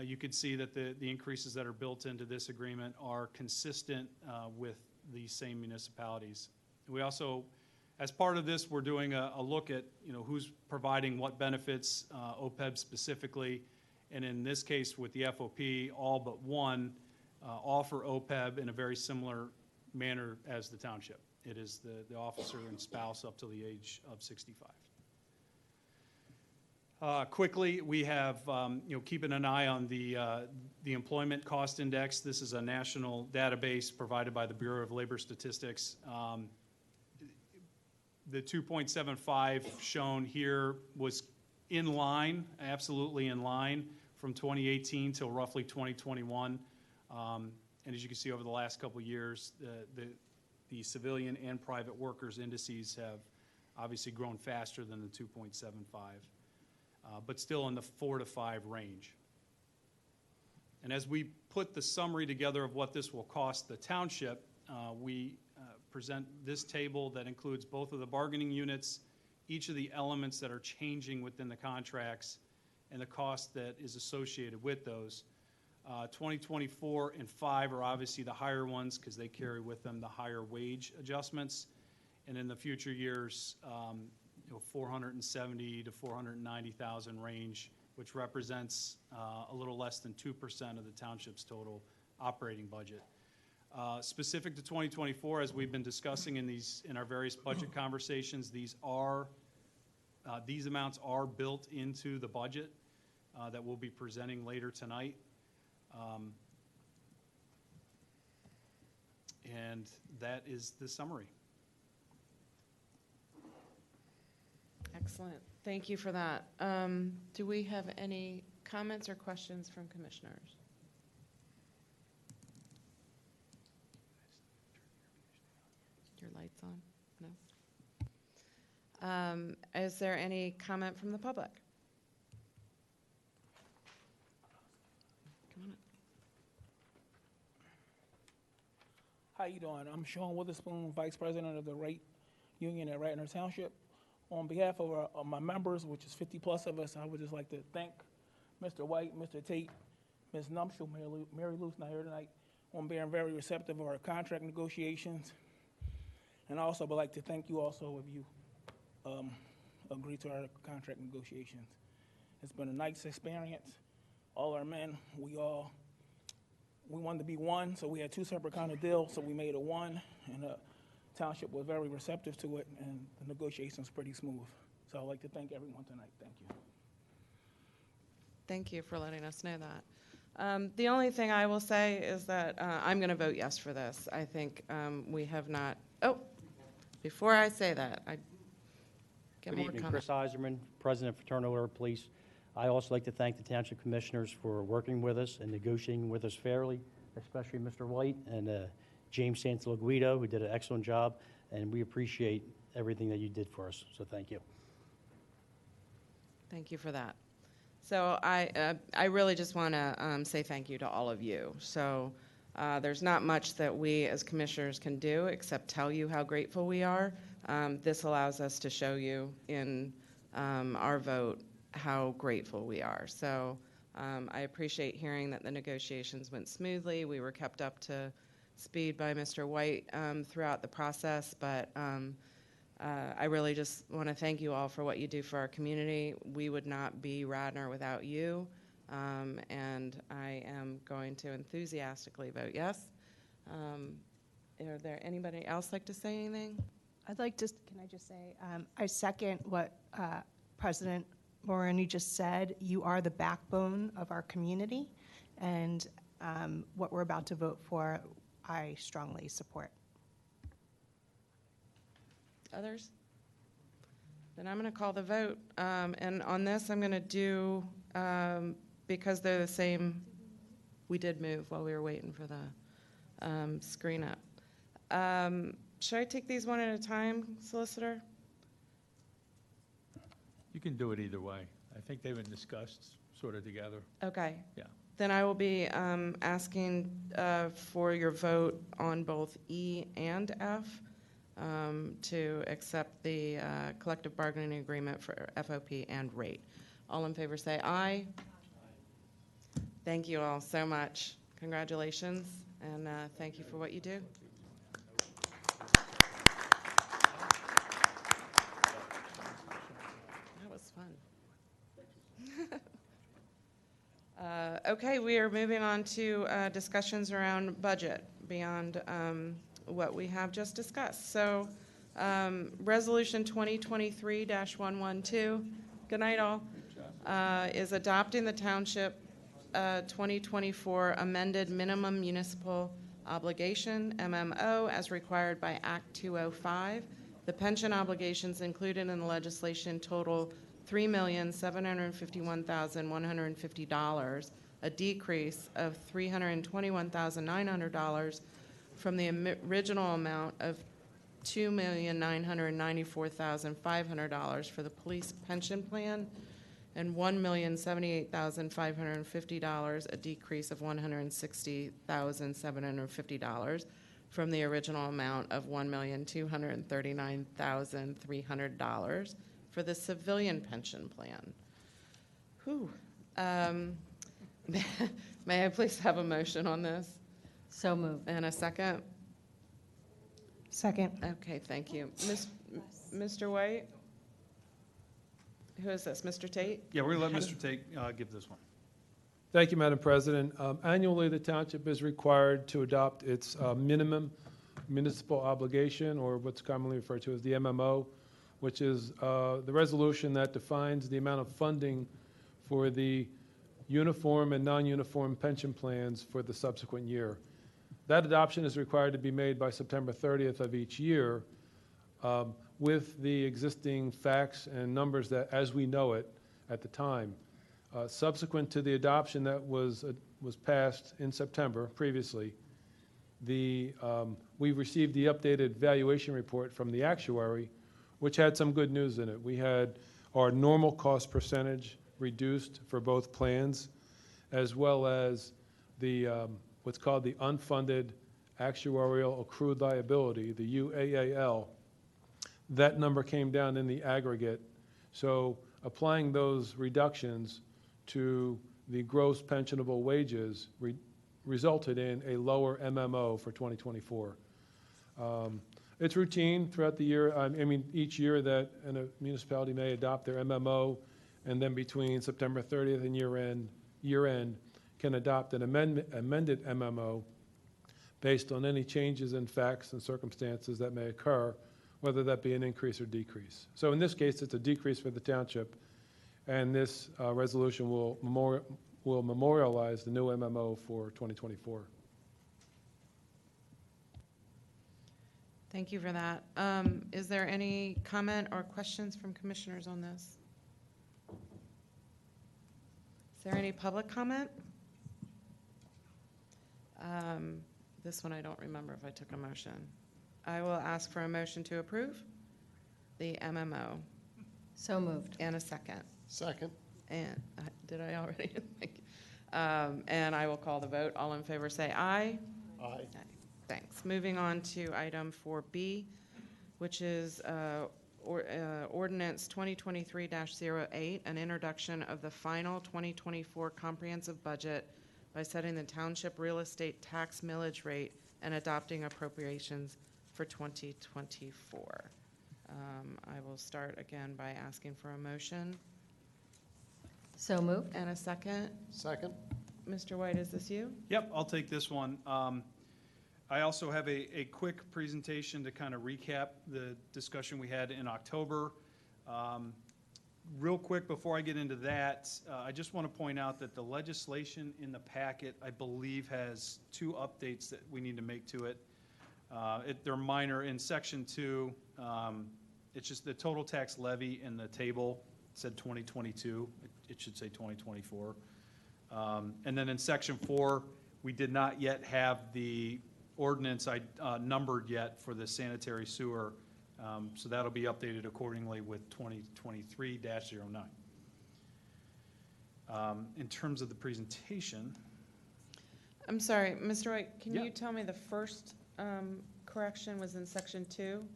you could see that the increases that are built into this agreement are consistent with these same municipalities. We also, as part of this, we're doing a look at who's providing what benefits, OPEB specifically, and in this case with the FOP, all but one offer OPEB in a very similar manner as the township. It is the officer and spouse up to the age of 65. Quickly, we have, keeping an eye on the Employment Cost Index. This is a national database provided by the Bureau of Labor Statistics. The 2.75 shown here was in line, absolutely in line, from 2018 till roughly 2021. And as you can see, over the last couple of years, the civilian and private workers indices have obviously grown faster than the 2.75. But still in the 4 to 5 range. And as we put the summary together of what this will cost the township, we present this table that includes both of the bargaining units, each of the elements that are changing within the contracts, and the cost that is associated with those. 2024 and 5 are obviously the higher ones because they carry with them the higher wage adjustments. And in the future years, 470 to 490,000 range, which represents a little less than 2% of the township's total operating budget. Specific to 2024, as we've been discussing in our various budget conversations, these amounts are built into the budget that we'll be presenting later tonight. And that is the summary. Excellent. Thank you for that. Do we have any comments or questions from commissioners? Your lights on? No? Is there any comment from the public? Come on up. How you doing? I'm Sean Witherspoon, Vice President of the Rate Union at Radnor Township. On behalf of my members, which is 50 plus of us, I would just like to thank Mr. White, Mr. Tate, Ms. Numshall, Mary Lou's not here tonight, on being very receptive of our contract negotiations. And I also would like to thank you also if you agree to our contract negotiations. It's been a nice experience. All our men, we wanted to be one, so we had two separate kind of deals, so we made a one, and the township was very receptive to it, and the negotiations pretty smooth. So I'd like to thank everyone tonight. Thank you. Thank you for letting us know that. The only thing I will say is that I'm going to vote yes for this. I think we have not, before I say that, I get Good more evening, comments. Chris Eiserman, President of Fraternal Order of Police. I also like to thank the Township Commissioners for working with us and negotiating with us fairly, especially Mr. White and James Santalaguido, who did an excellent job, and we appreciate everything that you did for us, so thank you. Thank you for that. So I really just want to say thank you to all of you. So there's not much that we as commissioners can do except tell you how grateful we are. This allows us to show you in our vote how grateful we are. So I appreciate hearing that the negotiations went smoothly. We were kept up to speed by Mr. White throughout the process, but I really just want to thank you all for what you do for our community. We would not be Radnor without you, and I am going to enthusiastically vote yes. Are there anybody else like to say anything? I'd like to, can I just say, I second what President Moroni just said. You are the backbone of our community, and what we're about to vote for, I strongly support. Others? Then I'm going to call the vote. And on this, I'm going to do, because they're the same, we did move while we were waiting for the screen up. Should I take these one at a time, Solicitor? You can do it either way. I think they've been discussed sort of together. Okay. Yeah. Then I will be asking for your vote on both E and F to accept the collective bargaining agreement for FOP and rate. All in favor say aye. Thank you all so much. Congratulations, and thank you for what you do. That was fun. Okay, we are moving on to discussions around budget beyond what we have just discussed. So, Resolution 2023-112, good night all, is adopting the Township 2024 amended minimum municipal obligation, MMO, as required by Act 205. The pension obligations included in the legislation total $3,751,150, a decrease of $321,900 from the original amount of $2,994,500 for the police pension plan, and $1,078,550, a decrease of $160,750 from the original amount of $1,239,300 for the civilian pension plan. Whew. May I please have a motion on this? So moved. And a second? Second. Okay, thank you. Mr. White? Who is this, Mr. Tate? Yeah, we're going to let Mr. Tate give this one. Thank you, Madam President. Annually, the township is required to adopt its minimum municipal obligation, or what's commonly referred to as the MMO, which is the resolution that defines the amount of funding for the uniform and non-uniform pension plans for the subsequent year. That adoption is required to be made by September 30th of each year, with the existing facts and numbers that, as we know it at the time. Subsequent to the adoption that was passed in September previously, we received the updated valuation report from the actuary, which had some good news in it. We had our normal cost percentage reduced for both plans, as well as the what's called the unfunded actuarial accrued liability, the UAAL. That number came down in the aggregate. So applying those reductions to the gross pensionable wages resulted in a lower MMO for 2024. It's routine throughout the year. I mean, each year that a municipality may adopt their MMO, and then between September 30th and year-end can adopt an amended MMO based on any changes in facts and circumstances that may occur, whether that be an increase or decrease. So in this case, it's a decrease for the township, and this resolution will memorialize the new MMO for 2024. Thank you for that. Is there any comment or questions from commissioners on this? Is there any public comment? This one I don't remember if I took a motion. I will ask for a motion to approve the MMO. So moved. And a second. Second. And did I already? Thank you. And I will call the vote. All in favor say aye. Aye. Thanks. Moving on to item 4B, which is Ordinance 2023-08, an introduction of the final 2024 comprehensive budget by setting the township real estate tax millage rate and adopting appropriations for 2024. I will start again by asking for a motion. So moved. And a second. Second. Mr. White, is this you? Yep, I'll take this one. I also have a quick presentation to kind of recap the discussion we had in October. Real quick, before I get into that, I just want to point out that the legislation in the packet, I believe, has 2 updates that we need to make to it. They're minor. In Section 2, it's just the total tax levy in the table said 2022. It should say 2024. And then in Section 4, we did not yet have the ordinance numbered yet for the sanitary sewer. So that'll be updated accordingly with 2023-09. In terms of the presentation. I'm sorry, Mr. White, can Yeah. you tell me the first correction was in Section 2?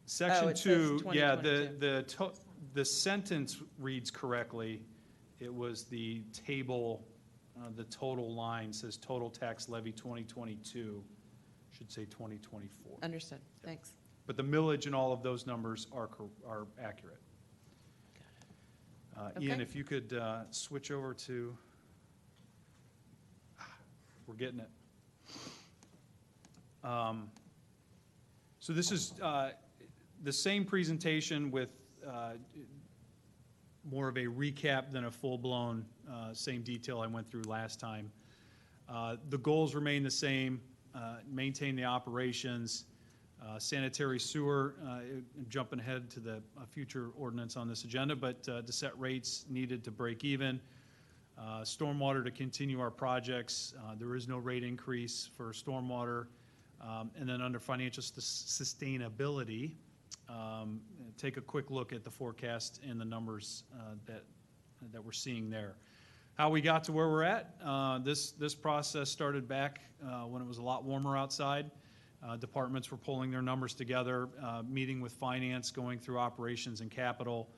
Section it says 2, yeah, 2022. the sentence reads correctly. It was the table, the total line says total tax levy 2022, should say 2024. Understood, thanks. But the millage and all of those numbers are accurate. Ian, Okay. if you could switch over to, we're getting it. So this is the same presentation with more of a recap than a full-blown same detail I went through last time. The goals remain the same, maintain the operations, sanitary sewer, jumping ahead to the future ordinance on this agenda, but to set rates needed to break even. Stormwater to continue our projects. There is no rate increase for stormwater. And then under financial sustainability, take a quick look at the forecast and the numbers that we're seeing there. How we got to where we're at, this process started back when it was a lot warmer outside. Departments were pulling their numbers together, meeting with finance, going through operations and capital.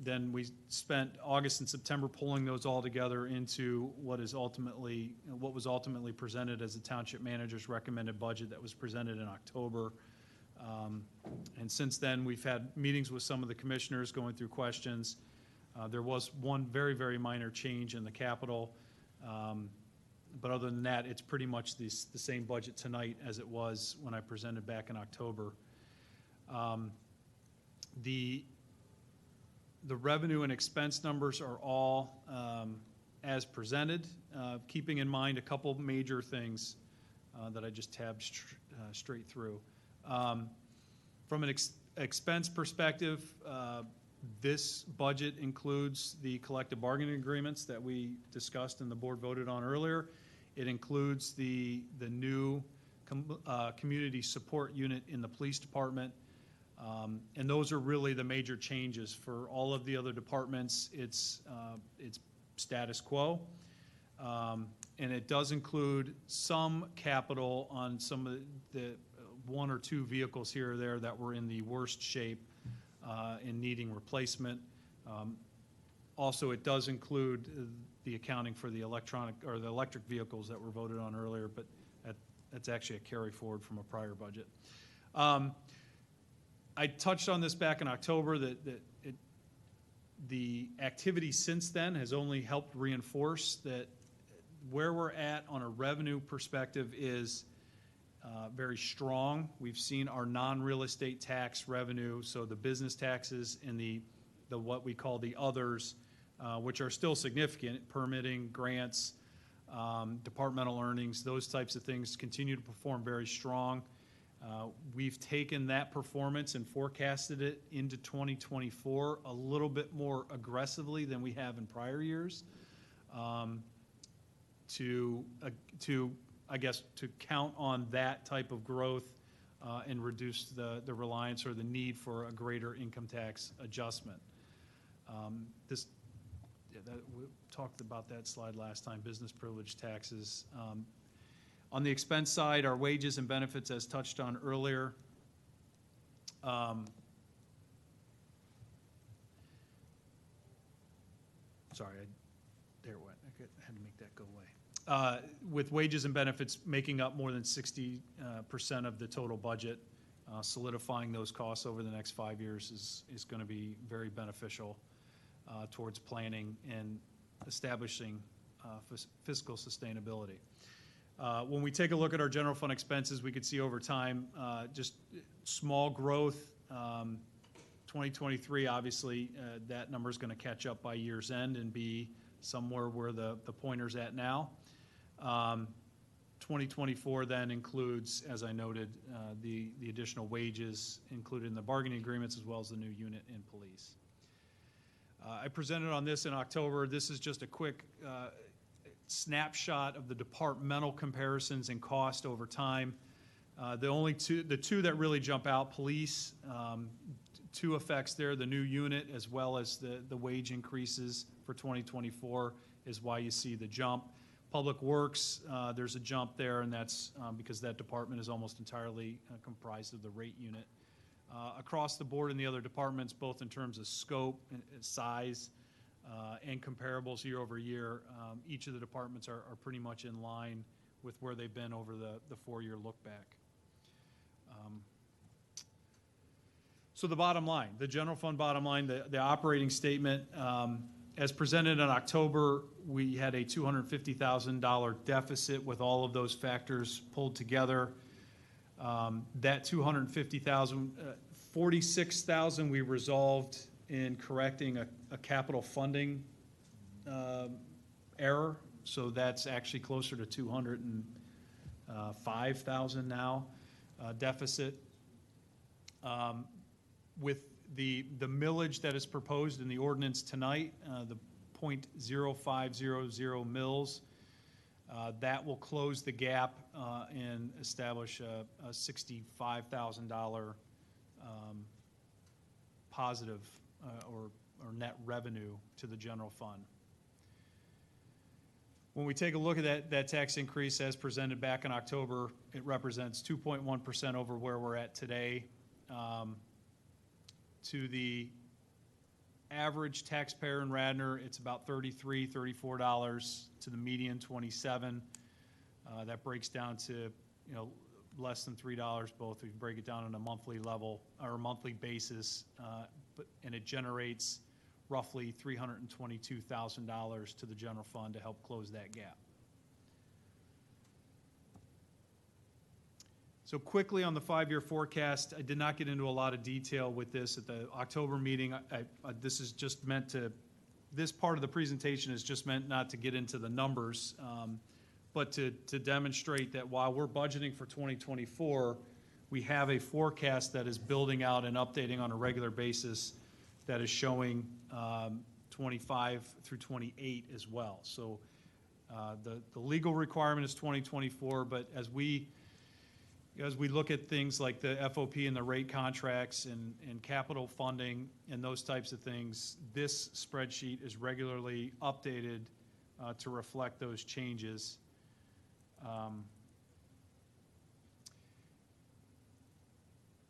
Then we spent August and September pulling those all together into what was ultimately presented as the township manager's recommended budget that was presented in October. And since then, we've had meetings with some of the commissioners going through questions. There was one very, very minor change in the capital. But other than that, it's pretty much the same budget tonight as it was when I presented back in October. The revenue and expense numbers are all as presented, keeping in mind a couple major things that I just tabbed straight through. From an expense perspective, this budget includes the collective bargaining agreements that we discussed and the board voted on earlier. It includes the new community support unit in the police department. And those are really the major changes. For all of the other departments, it's status quo. And it does include some capital on some of the 1 or 2 vehicles here or there that were in the worst shape and needing replacement. Also, it does include the accounting for the electric vehicles that were voted on earlier, but that's actually a carry forward from a prior budget. I touched on this back in October that the activity since then has only helped reinforce that where we're at on a revenue perspective is very strong. We've seen our non-real estate tax revenue, so the business taxes and the what we call the others, which are still significant, permitting, grants, departmental earnings, those types of things continue to perform very strong. We've taken that performance and forecasted it into 2024 a little bit more aggressively than we have in prior years to count on that type of growth and reduce the reliance or the need for a greater income tax adjustment. We talked about that slide last time, business privilege taxes. On the expense side, our wages and benefits, as touched on earlier, sorry, there it went. I had to make that go away. With wages and benefits making up more than 60% of the total budget, solidifying those costs over the next 5 years is going to be very beneficial towards planning and establishing fiscal sustainability. When we take a look at our general fund expenses, we could see over time just small growth. 2023, obviously, that number is going to catch up by year's end and be somewhere where the pointer's at now. 2024 then includes, as I noted, the additional wages included in the bargaining agreements as well as the new unit in police. I presented on this in October. This is just a quick snapshot of the departmental comparisons and cost over time. The two that really jump out, police, two effects there, the new unit as well as the wage increases for 2024 is why you see the jump. Public Works, there's a jump there, and that's because that department is almost entirely comprised of the rate unit. Across the board in the other departments, both in terms of scope, size, and comparables year over year, each of the departments are pretty much in line with where they've been over the 4-year look back. So the bottom line, the general fund bottom line, the operating statement, as presented in October, we had a $250,000 deficit with all of those factors pulled together. That $250,000, $46,000 we resolved in correcting a capital funding error, so that's actually closer to $205,000 now deficit. With the millage that is proposed in the ordinance tonight, the 0.0500 mils, that will close the gap and establish a $65,000 positive or net revenue to the general fund. When we take a look at that tax increase as presented back in October, it represents 2.1% over where we're at today. To the average taxpayer in Radnor, it's about $33, $34. To the median, $27. That breaks down to less than $3 both. We break it down on a monthly level or a monthly basis, and it generates roughly $322,000 to the general fund to help close that gap. So quickly on the 5-year forecast, I did not get into a lot of detail with this at the October meeting. This is just meant to, this part of the presentation is just meant not to get into the numbers, but to demonstrate that while we're budgeting for 2024, we have a forecast that is building out and updating on a regular basis that is showing 25 through 28 as well. So the legal requirement is 2024, but as we look at things like the FOP and the rate contracts and capital funding and those types of things, this spreadsheet is regularly updated to reflect those changes.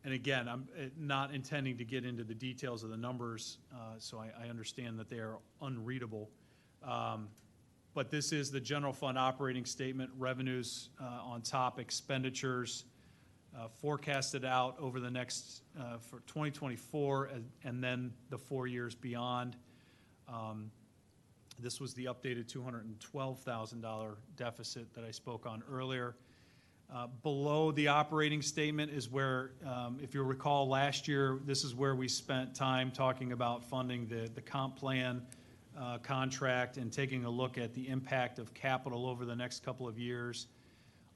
And again, I'm not intending to get into the details of the numbers, so I understand that they are unreadable. But this is the general fund operating statement, revenues on top, expenditures forecasted out over the next, for 2024 and then the 4 years beyond. This was the updated $212,000 deficit that I spoke on earlier. Below the operating statement is where, if you'll recall last year, this is where we spent time talking about funding the comp plan contract and taking a look at the impact of capital over the next couple of years,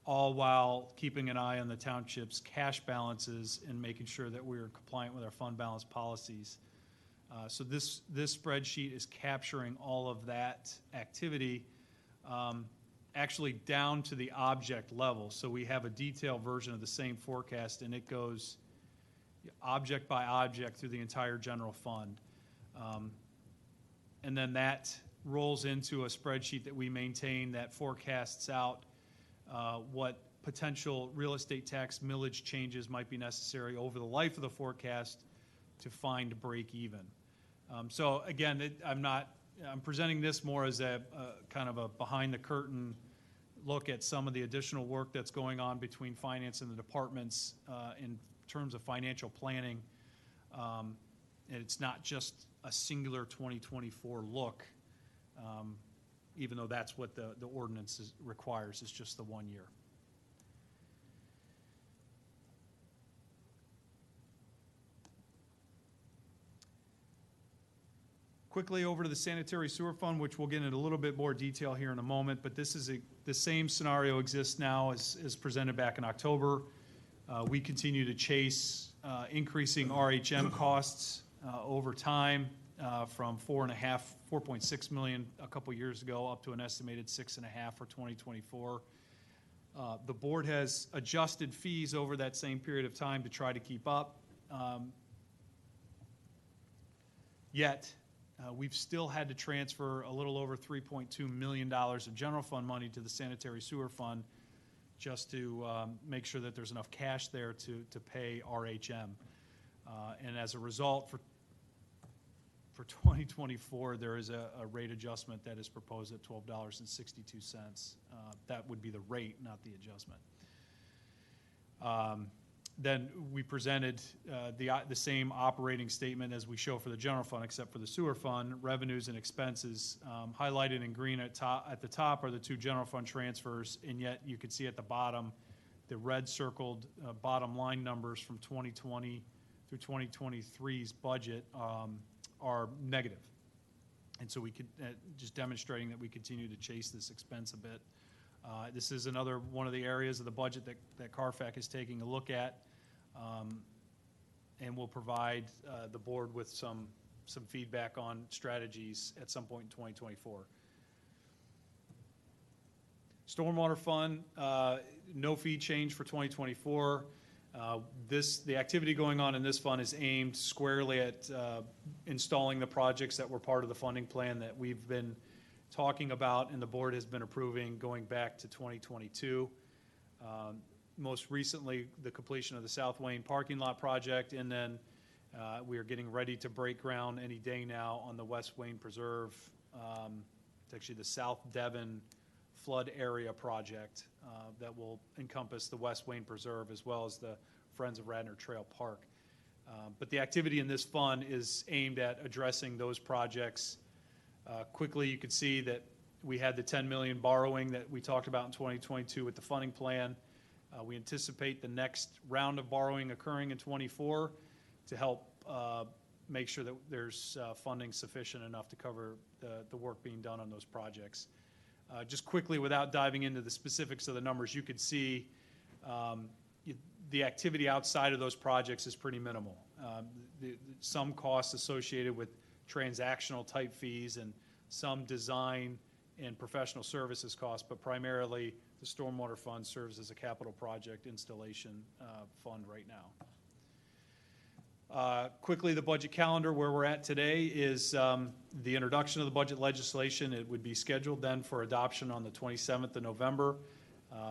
all while keeping an eye on the township's cash balances and making sure that we are compliant with our fund balance policies. So this spreadsheet is capturing all of that activity, actually down to the object level. So we have a detailed version of the same forecast, and it goes object by object through the entire general fund. And then that rolls into a spreadsheet that we maintain that forecasts out what potential real estate tax millage changes might be necessary over the life of the forecast to find break even. So again, I'm not I'm presenting this more as a kind of a behind-the-curtain look at some of the additional work that's going on between finance and the departments in terms of financial planning. And it's not just a singular 2024 look, even though that's what the ordinance requires, it's just the 1 year. Quickly over to the sanitary sewer fund, which we'll get into a little bit more detail here in a moment, but this is the same scenario exists now as presented back in October. We continue to chase increasing RHM costs over time from 4.6 million a couple years ago up to an estimated 6.5 for 2024. The board has adjusted fees over that same period of time to try to keep up. Yet, we've still had to transfer a little over $3.2 million of general fund money to the sanitary sewer fund just to make sure that there's enough cash there to pay RHM. And as a result, for 2024, there is a rate adjustment that is proposed at $12.62. That would be the rate, not the adjustment. Then we presented the same operating statement as we show for the general fund, except for the sewer fund. Revenues and expenses highlighted in green at the top are the two general fund transfers, and yet you can see at the bottom the red circled bottom line numbers from 2020 through 2023's budget are negative. And so we could just demonstrating that we continue to chase this expense a bit. This is another one of the areas of the budget that CARFAC is taking a look at, and will provide the board with some feedback on strategies at some point in 2024. Stormwater fund, no fee change for 2024. The activity going on in this fund is aimed squarely at installing the projects that were part of the funding plan that we've been talking about and the board has been approving going back to 2022. Most recently, the completion of the South Wayne parking lot project, and then we are getting ready to break ground any day now on the West Wayne Preserve. It's actually the South Devon flood area project that will encompass the West Wayne Preserve as well as the Friends of Radnor Trail Park. But the activity in this fund is aimed at addressing those projects. Quickly, you can see that we had the $10 million borrowing that we talked about in 2022 with the funding plan. We anticipate the next round of borrowing occurring in 24 to help make sure that there's funding sufficient enough to cover the work being done on those projects. Just quickly, without diving into the specifics of the numbers, you could see the activity outside of those projects is pretty minimal. Some costs associated with transactional type fees and some design and professional services costs, but primarily the stormwater fund serves as a capital project installation fund right now. Quickly, the budget calendar, where we're at today is the introduction of the budget legislation. It would be scheduled then for adoption on the 27th of November.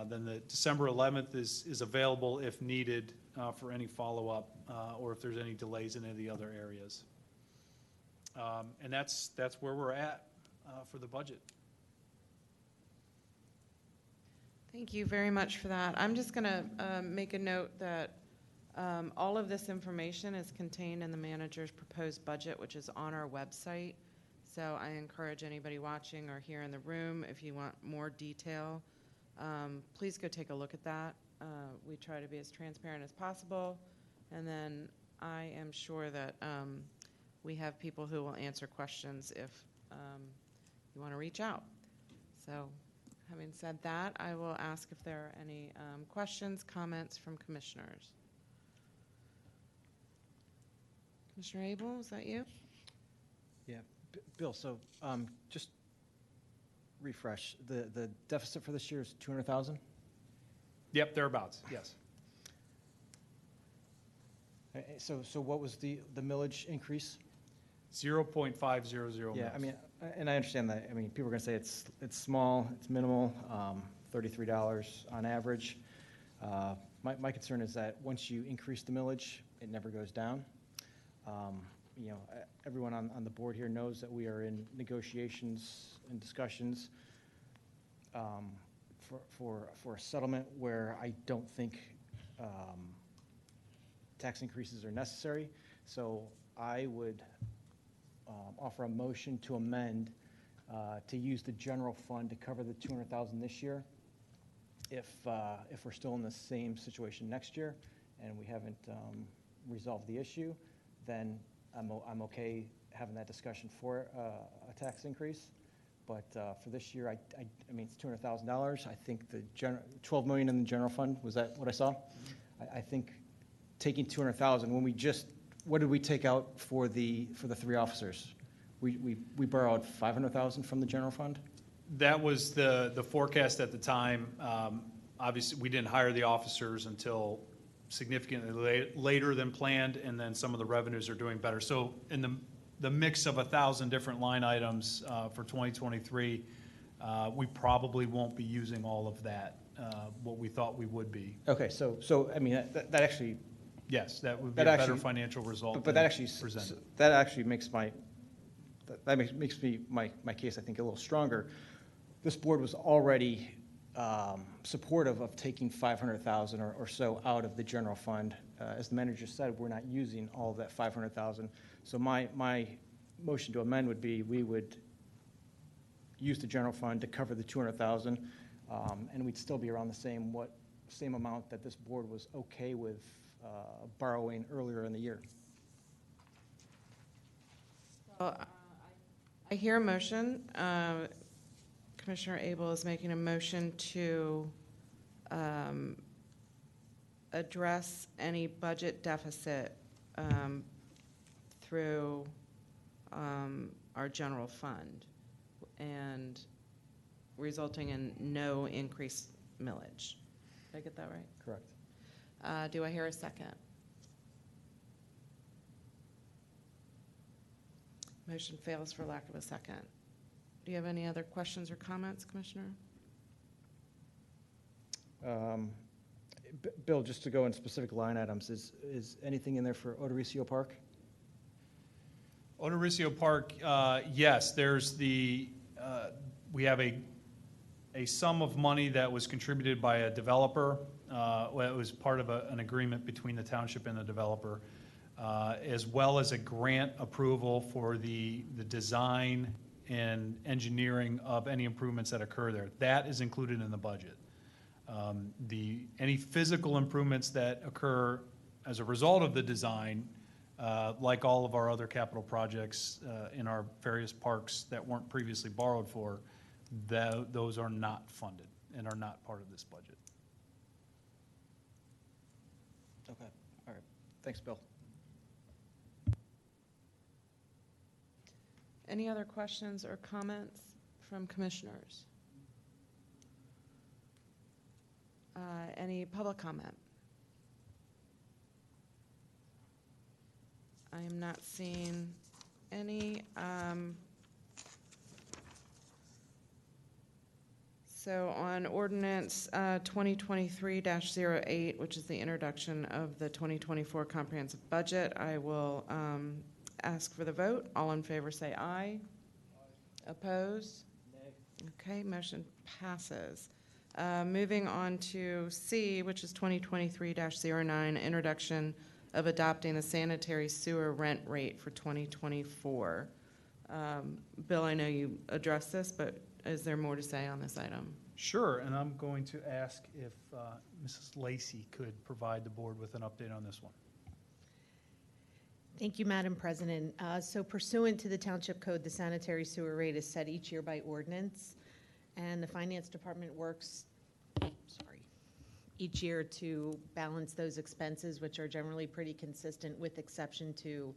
Then the December 11th is available if needed for any follow-up or if there's any delays in any of the other areas. And that's where we're at for the budget. Thank you very much for that. I'm just going to make a note that all of this information is contained in the manager's proposed budget, which is on our website. So I encourage anybody watching or here in the room, if you want more detail, please go take a look at that. We try to be as transparent as possible. And then I am sure that we have people who will answer questions if you want to reach out. So having said that, I will ask if there are any questions, comments from commissioners. Commissioner Abel, is that you? Yeah, Bill, so just refresh, the deficit for this year is 200,000? Yep, thereabouts, yes. So what was the millage increase? 0.500 Yeah, mils. I mean, and I understand that. I mean, people are going to say it's small, it's minimal, $33 on average. My concern is that once you increase the millage, it never goes down. everyone on the board here knows that we are in negotiations and discussions for a settlement where I don't think tax increases are necessary. So I would offer a motion to amend to use the general fund to cover the $200,000 this year. If we're still in the same situation next year and we haven't resolved the issue, then I'm okay having that discussion for a tax increase. But for this year, I mean, it's $200,000. I think the $12 million in the general fund, was that what I saw? I think taking $200,000, when what did we take out for the 3 officers? We borrowed $500,000 from the general fund? That was the forecast at the time. Obviously, we didn't hire the officers until significantly later than planned, and then some of the revenues are doing better. So in the mix of 1,000 different line items for 2023, we probably won't be using all of that, what we thought we would be. Okay, so I mean, that actually... Yes, that would be a better financial result. But that actually presented. That actually makes my case, I think, a little stronger. This board was already supportive of taking $500,000 or so out of the general fund. As the manager said, we're not using all of that $500,000. So my motion to amend would be we would use the general fund to cover the $200,000, and we'd still be around the same amount that this board was okay with borrowing earlier in the year. So, I hear a motion. Commissioner Abel is making a motion to address any budget deficit through our general fund and resulting in no increased millage. Did I get that right? Correct. Do I hear a second? Motion fails for lack of a second. Do you have any other questions or comments, Commissioner? Bill, just to go in specific line items, is anything in there for Odoricio Park? Odoricio Park, yes, there's we have a sum of money that was contributed by a developer. It was part of an agreement between the township and the developer, as well as a grant approval for the design and engineering of any improvements that occur there. That is included in the budget. Any physical improvements that occur as a result of the design, like all of our other capital projects in our various parks that weren't previously borrowed for, those are not funded and are not part of this budget. Okay, all right. Thanks, Bill. Any other questions or comments from commissioners? Any public comment? I am not seeing any. So on ordinance 2023-08, which is the introduction of the 2024 comprehensive budget, I will ask for the vote. All in favor say aye. Opposed? Nay. Okay, motion passes. Moving on to C, which is 2023-09, introduction of adopting a sanitary sewer rent rate for 2024. Bill, I know you addressed this, but is there more to say on this item? Sure, and I'm going to ask if Mrs. Lacey could provide the board with an update on this one. Thank you, Madam President. So pursuant to the Township Code, the sanitary sewer rate is set each year by ordinance, and the Finance Department works, each year to balance those expenses, which are generally pretty consistent with exception to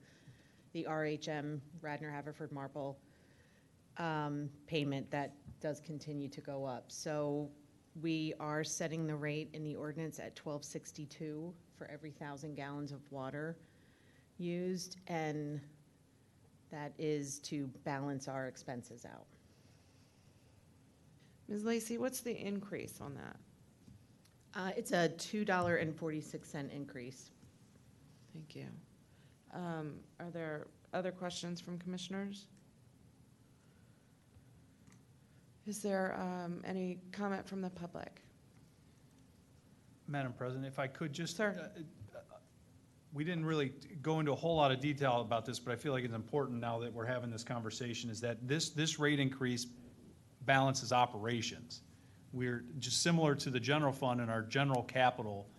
the RHM, Radnor, Haverford, Marple payment that does continue to go up. So we are setting the rate in the ordinance at $12.62 for every 1,000 gallons of water used, and that is to balance our expenses out. Ms. Lacey, what's the increase on that? It's a $2.46 increase. Thank you. Are there Other questions from commissioners? Is there any comment from the public? Madam President, if I could just. Sir. We didn't really go into a whole lot of detail about this, but I feel like it's important now that we're having this conversation, is that this rate increase balances operations. We're just similar to the general fund and our general capital.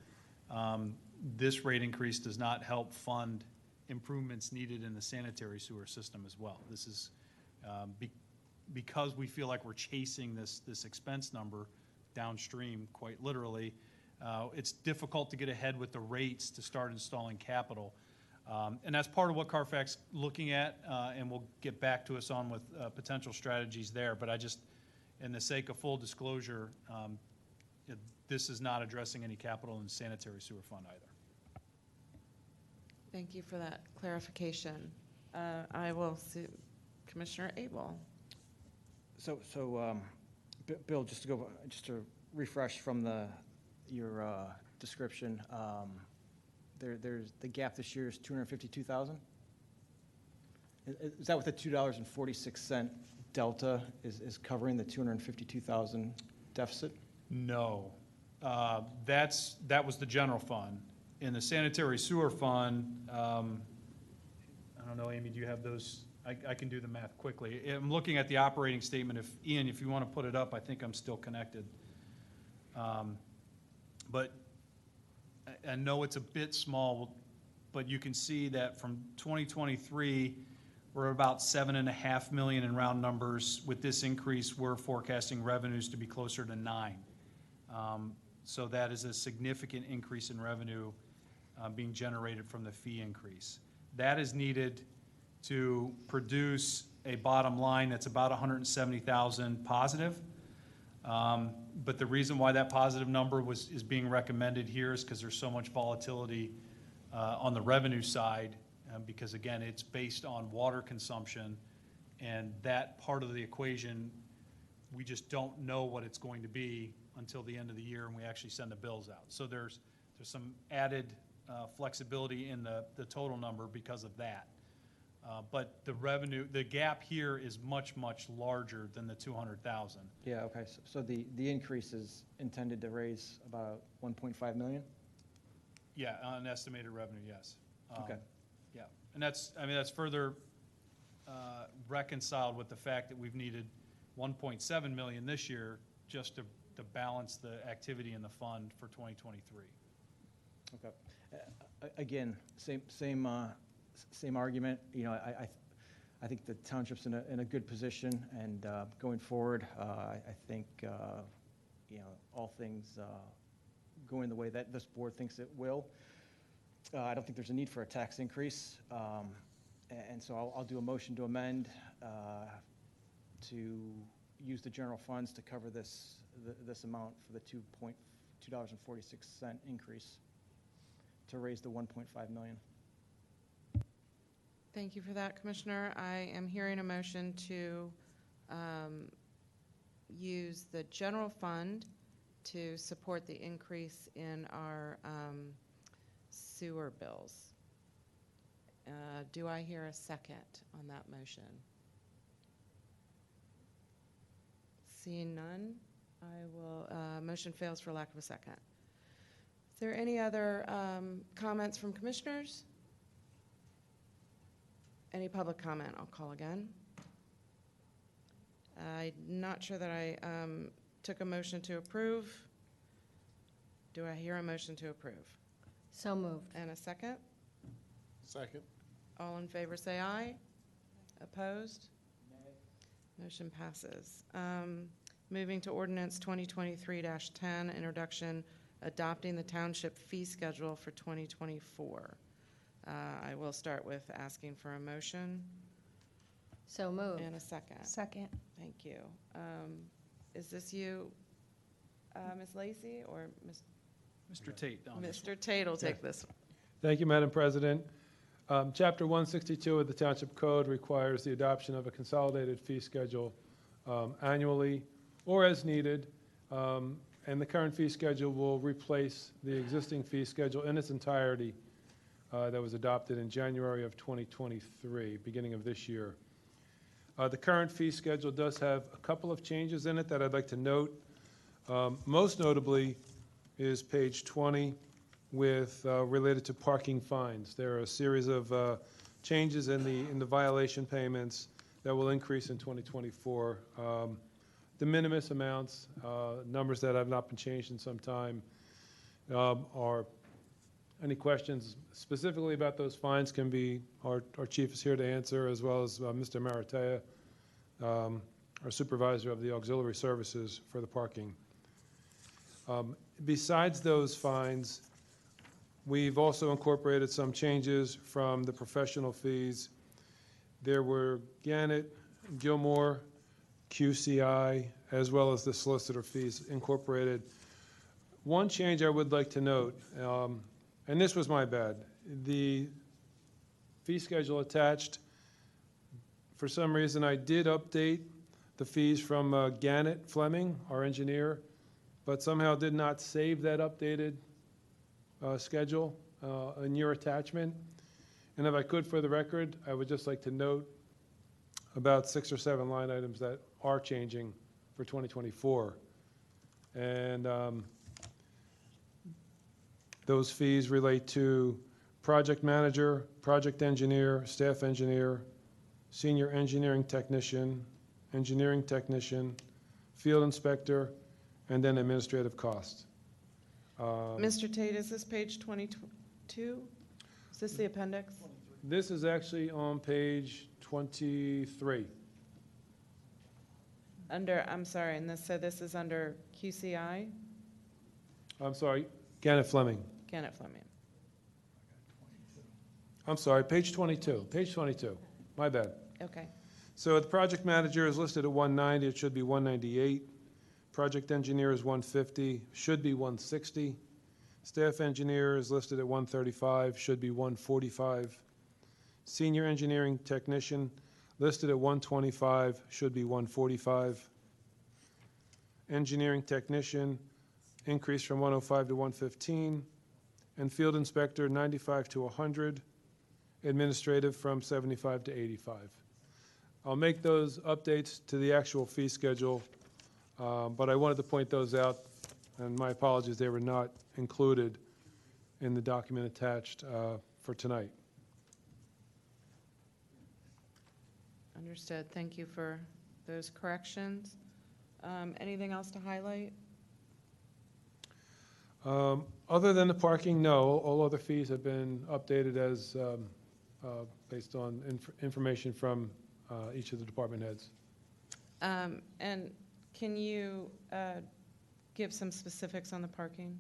This rate increase does not help fund improvements needed in the sanitary sewer system as well. This is because we feel like we're chasing this expense number downstream, quite literally. It's difficult to get ahead with the rates to start installing capital. And that's part of what Carfax looking at, and we'll get back to us on with potential strategies there. But I just, in the sake of full disclosure, this is not addressing any capital in the sanitary sewer fund either. Thank you for that clarification. I will see Commissioner Abel. So, Bill, just to refresh from your description, there's the gap this year is $252,000. Is that what the $2.46 delta is covering, the $252,000 deficit? No, that was the general fund. In the sanitary sewer fund, I don't know, Amy, do you have those? I can do the math quickly. I'm looking at the operating statement. Ian, if you want to put it up, I think I'm still connected. But I know it's a bit small, but you can see that from 2023, we're about $7.5 million in round numbers. With this increase, we're forecasting revenues to be closer to $9 million. So that is a significant increase in revenue being generated from the fee increase. That is needed to produce a bottom line that's about $170,000 positive. But the reason why that positive number is being recommended here is because there's so much volatility on the revenue side, because again, it's based on water consumption, and that part of the equation, we just don't know what it's going to be until the end of the year and we actually send the bills out. So there's some added flexibility in the total number because of that. But the gap here is much, much larger than the 200,000. Yeah, okay, so the increase is intended to raise about 1.5 million? Yeah, on estimated revenue, yes. Okay. Yeah, and that's further reconciled with the fact that we've needed 1.7 million this year just to balance the activity in the fund for 2023. Okay. Again, same argument. You know, I think the township's in a good position, and going forward, I think you know, all things going the way that this board thinks it will. I don't think there's a need for a tax increase, and so I'll do a motion to amend to use the general funds to cover this amount for the $2.46 increase to raise the 1.5 million. Thank you for that, Commissioner. I am hearing a motion to use the general fund to support the increase in our sewer bills. Do I hear a second on that motion? Seeing none, I will, motion fails for lack of a second. Is there any other comments from commissioners? Any public comment? I'll call again. I'm not sure that I took a motion to approve. Do I hear a motion to approve? So moved. And a second? Second. All in favor say aye. Opposed? Motion passes. Moving to ordinance 2023-10, introduction, adopting the township fee schedule for 2024. I will start with asking for a motion. So moved. And a second. Second. Thank you. Is this you, Ms. Lacy, or Mr. Tate. On this Mr. Tate will take this one. Thank you, Madam President. Chapter 162 of the Township Code requires the adoption of a consolidated fee schedule annually or as needed, and the current fee schedule will replace the existing fee schedule in its entirety that was adopted in January of 2023, beginning of this year. The current fee schedule does have a couple of changes in it that I'd like to note. Most notably is page 20 with related to parking fines. There are a series of changes in the violation payments that will increase in 2024. De minimis amounts, numbers that have not been changed in some time. Are any questions specifically about those fines can be, our chief is here to answer, as well as Mr. Maratea, our supervisor of the auxiliary services for the parking. Besides those fines, we've also incorporated some changes from the professional fees. There were Gannett, Gilmore, QCI, as well as the solicitor fees incorporated. One change I would like to note, and this was my bad, the fee schedule attached, for some reason I did update the fees from Gannett Fleming, our engineer, but somehow did not save that updated schedule in your attachment. And if I could, for the record, I would just like to note about 6 or 7 line items that are changing for 2024. And those fees relate to project manager, project engineer, staff engineer, senior engineering technician, field inspector, and then administrative costs. Mr. Tate, is this page 22? Is this the appendix? This is actually on page 23. Under, I'm sorry, and this, so this is under QCI? I'm sorry, Gannett Fleming. Gannett Fleming. I'm sorry, page 22, my bad. Okay. So the project manager is listed at 190, it should be 198. Project engineer is 150, should be 160. Staff engineer is listed at 135, should be 145. Senior engineering technician listed at 125, should be 145. Engineering technician increased from 105 to 115. And field inspector 95 to 100. Administrative from 75 to 85. I'll make those updates to the actual fee schedule, but I wanted to point those out, and my apologies, they were not included in the document attached for tonight. Understood. Thank you for those corrections. Anything else to highlight? Other than the parking, no. All other fees have been updated as based on information from each of the department heads. And can you give some specifics on the parking?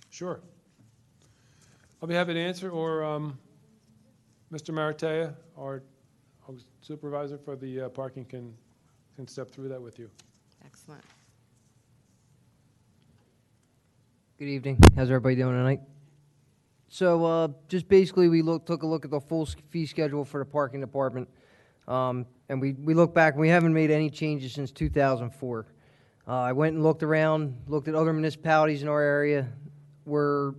Sure. I'll be happy to answer, or Mr. Maratea, our supervisor for the parking, can step through that with you. Excellent. Good evening. How's everybody doing tonight? So just basically we took a look at the full fee schedule for the parking department. And we look back, and we haven't made any changes since 2004. I went and looked around, looked at other municipalities in our area. We're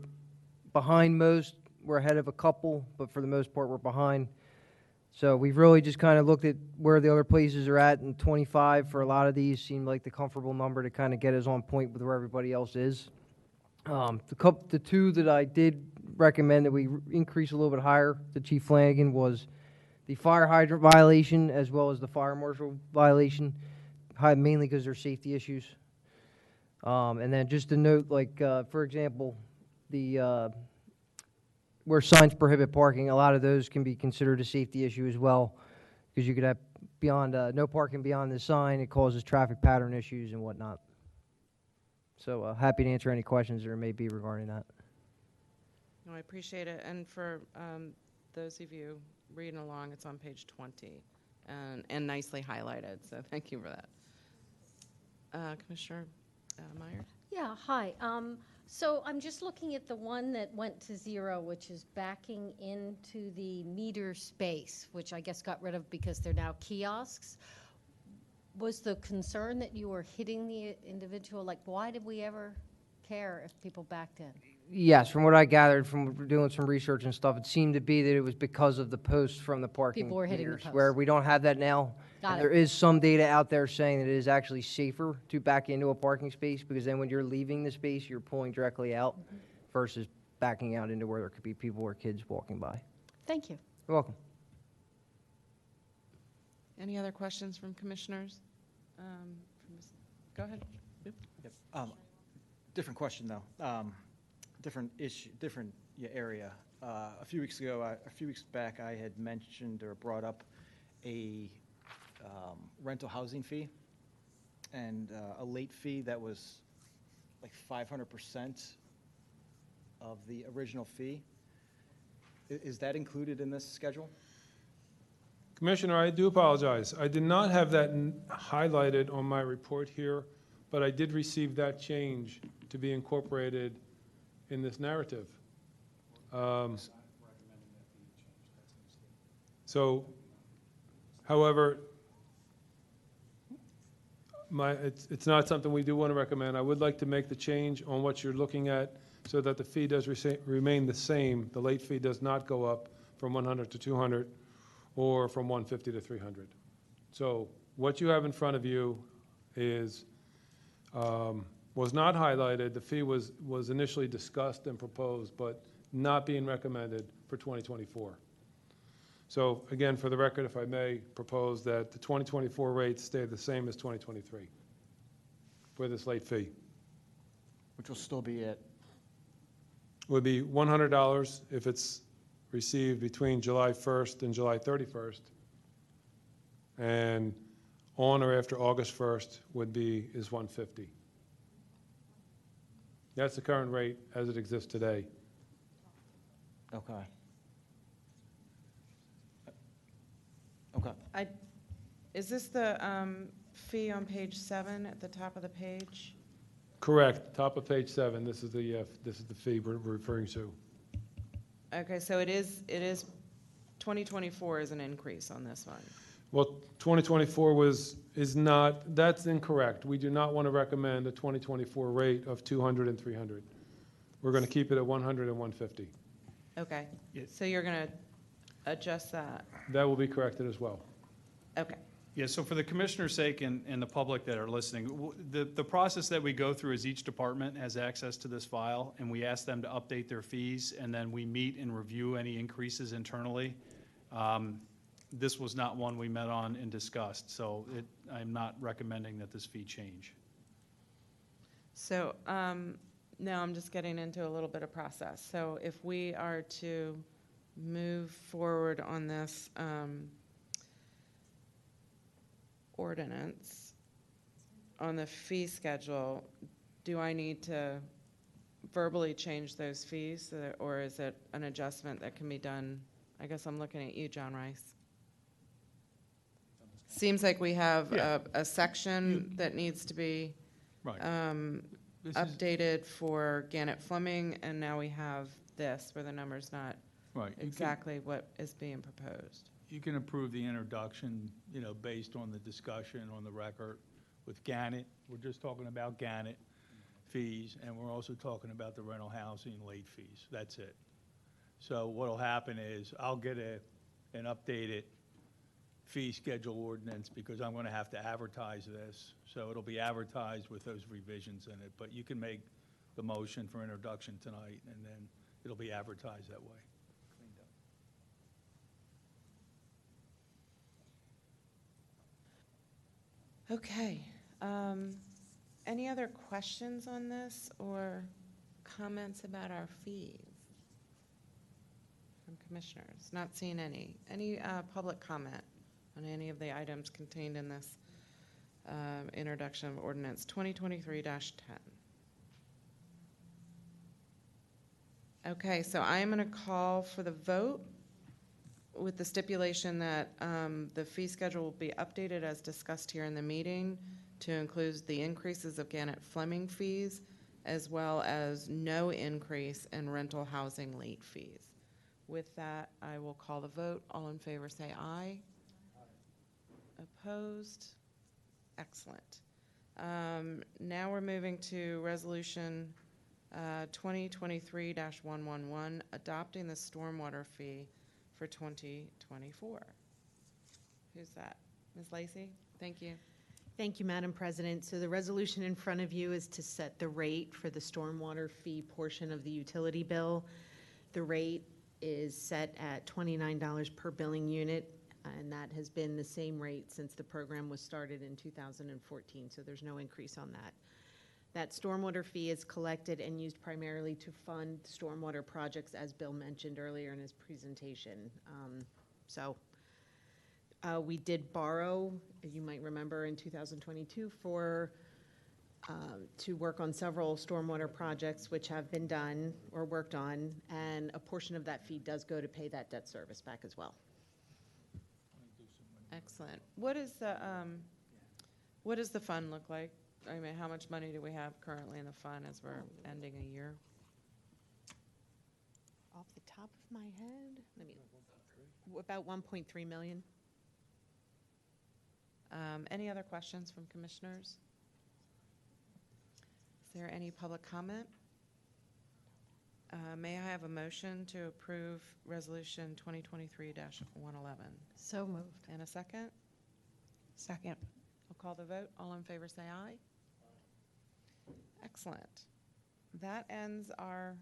behind most. We're ahead of a couple, but for the most part, we're behind. So we've really just kind of looked at where the other places are at, and 25 for a lot of these seemed like the comfortable number to kind of get us on point with where everybody else is. The two that I did recommend that we increase a little bit higher to Chief Flanagan was the fire hydrant violation as well as the fire marshal violation, mainly because they're safety issues. And then just to note, like, for example, the where signs prohibit parking, a lot of those can be considered a safety issue as well, because you could have beyond no parking beyond the sign. It causes traffic pattern issues and whatnot. So happy to answer any questions there may be regarding that. No, I appreciate it. And for those of you reading along, it's on page 20 and nicely highlighted. So thank you for that. Commissioner Meyer? Yeah, hi. So I'm just looking at the one that went to 0, which is backing into the meter space, which I guess got rid of because they're now kiosks. Was the concern that you were hitting the individual? Like, why did we ever care if people backed in? Yes, from what I gathered from doing some research and stuff, it seemed to be that it was because of the posts from the parking People were hitting the meters, posts. where we don't have that now. Got And it. there is some data out there saying that it is actually safer to back into a parking space, because then when you're leaving the space, you're pulling directly out versus backing out into where there could be people or kids walking by. Thank you. You're welcome. Any other questions from commissioners? Go ahead. Different question, though. Different issue, different area. A few weeks back, I had mentioned or brought up a rental housing fee and a late fee that was like 500% of the original fee. Is that included in this schedule? Commissioner, I do apologize. I did not have that highlighted on my report here, but I did receive that change to be incorporated in this narrative. So, however, it's not something we do want to recommend. I would like to make the change on what you're looking at so that the fee does remain the same. The late fee does not go up from 100 to 200 or from 150 to 300. So what you have in front of you is, was not highlighted. The fee was initially discussed and proposed, but not being recommended for 2024. So again, for the record, if I may propose that the 2024 rates stay the same as 2023 for this late fee. Which will still be at? Would be $100 if it's received between July 1st and July 31st. And on or after August 1st is $150. That's the current rate as it exists today. Okay. Okay. Is this the fee on page 7 at the top of the page? Correct. Top of page 7. This is the fee we're referring to. Okay, so it is 2024 is an increase on this one. Well, 2024 is not, that's incorrect. We do not want to recommend a 2024 rate of 200 and 300. We're going to keep it at 100 and 150. Okay, so you're going to adjust that? That will be corrected as well. Okay. Yeah, so for the commissioner's sake and the public that are listening, the process that we go through is each department has access to this file, and we ask them to update their fees, and then we meet and review any increases internally. This was not one we met on and discussed, so I'm not recommending that this fee change. So now I'm just getting into a little bit of process. So if we are to move forward on this ordinance, on the fee schedule, do I need to verbally change those fees, or is it an adjustment that can be done? I guess I'm looking at you, John Rice. Seems like we have a section that needs to be updated for Gannett Fleming, and now we have this where the number's not exactly what is being proposed. You can approve the introduction, based on the discussion on the record with Gannett. We're just talking about Gannett fees, and we're also talking about the rental housing late fees. That's it. So what'll happen is I'll get an updated fee schedule ordinance because I'm going to have to advertise this. So it'll be advertised with those revisions in it. But you can make the motion for introduction tonight, and then it'll be advertised that way. Okay. Any other questions on this or comments about our fees from commissioners? Not seeing any. Any public comment on any of the items contained in this introduction of ordinance 2023-10? Okay, so I am going to call for the vote with the stipulation that the fee schedule will be updated as discussed here in the meeting to include the increases of Gannett Fleming fees as well as no increase in rental housing late fees. With that, I will call the vote. All in favor say aye. Opposed? Excellent. Now we're moving to resolution 2023-111, adopting the stormwater fee for 2024. Who's that? Ms. Lacy? Thank you. Thank you, Madam President. So the resolution in front of you is to set the rate for the stormwater fee portion of the utility bill. The rate is set at $29 per billing unit, and that has been the same rate since the program was started in 2014, so there's no increase on that. That stormwater fee is collected and used primarily to fund stormwater projects, as Bill mentioned earlier in his presentation. We did borrow, you might remember, in 2022 to work on several stormwater projects which have been done or worked on, and a portion of that fee does go to pay that debt service back as well. Excellent. What does the fund look like? I mean, how much money do we have currently in the fund as we're ending a year? Off the top of my head, about 1.3 million. Any other questions from commissioners? Is there any public comment? May I have a motion to approve Resolution 2023-111? So moved. And a second? Second. I'll call the vote. All in favor say aye. Excellent. That ends our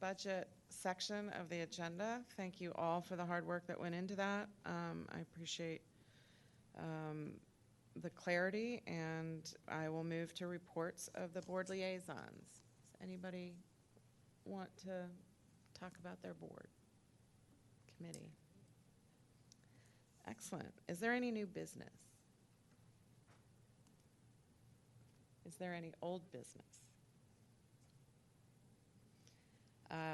budget section of the agenda. Thank you all for the hard work that went into that. I appreciate the clarity, and I will move to reports of the board liaisons. Does anybody want to talk about their board committee? Excellent. Is there any new business? Is there any old business?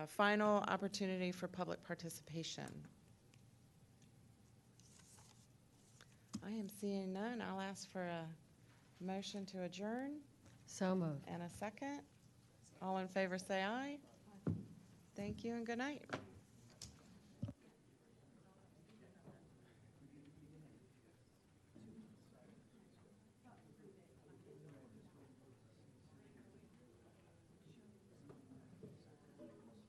Final opportunity for public participation. I am seeing none. I'll ask for a motion to adjourn. So moved. And a second. All in favor say aye. Thank you and good night.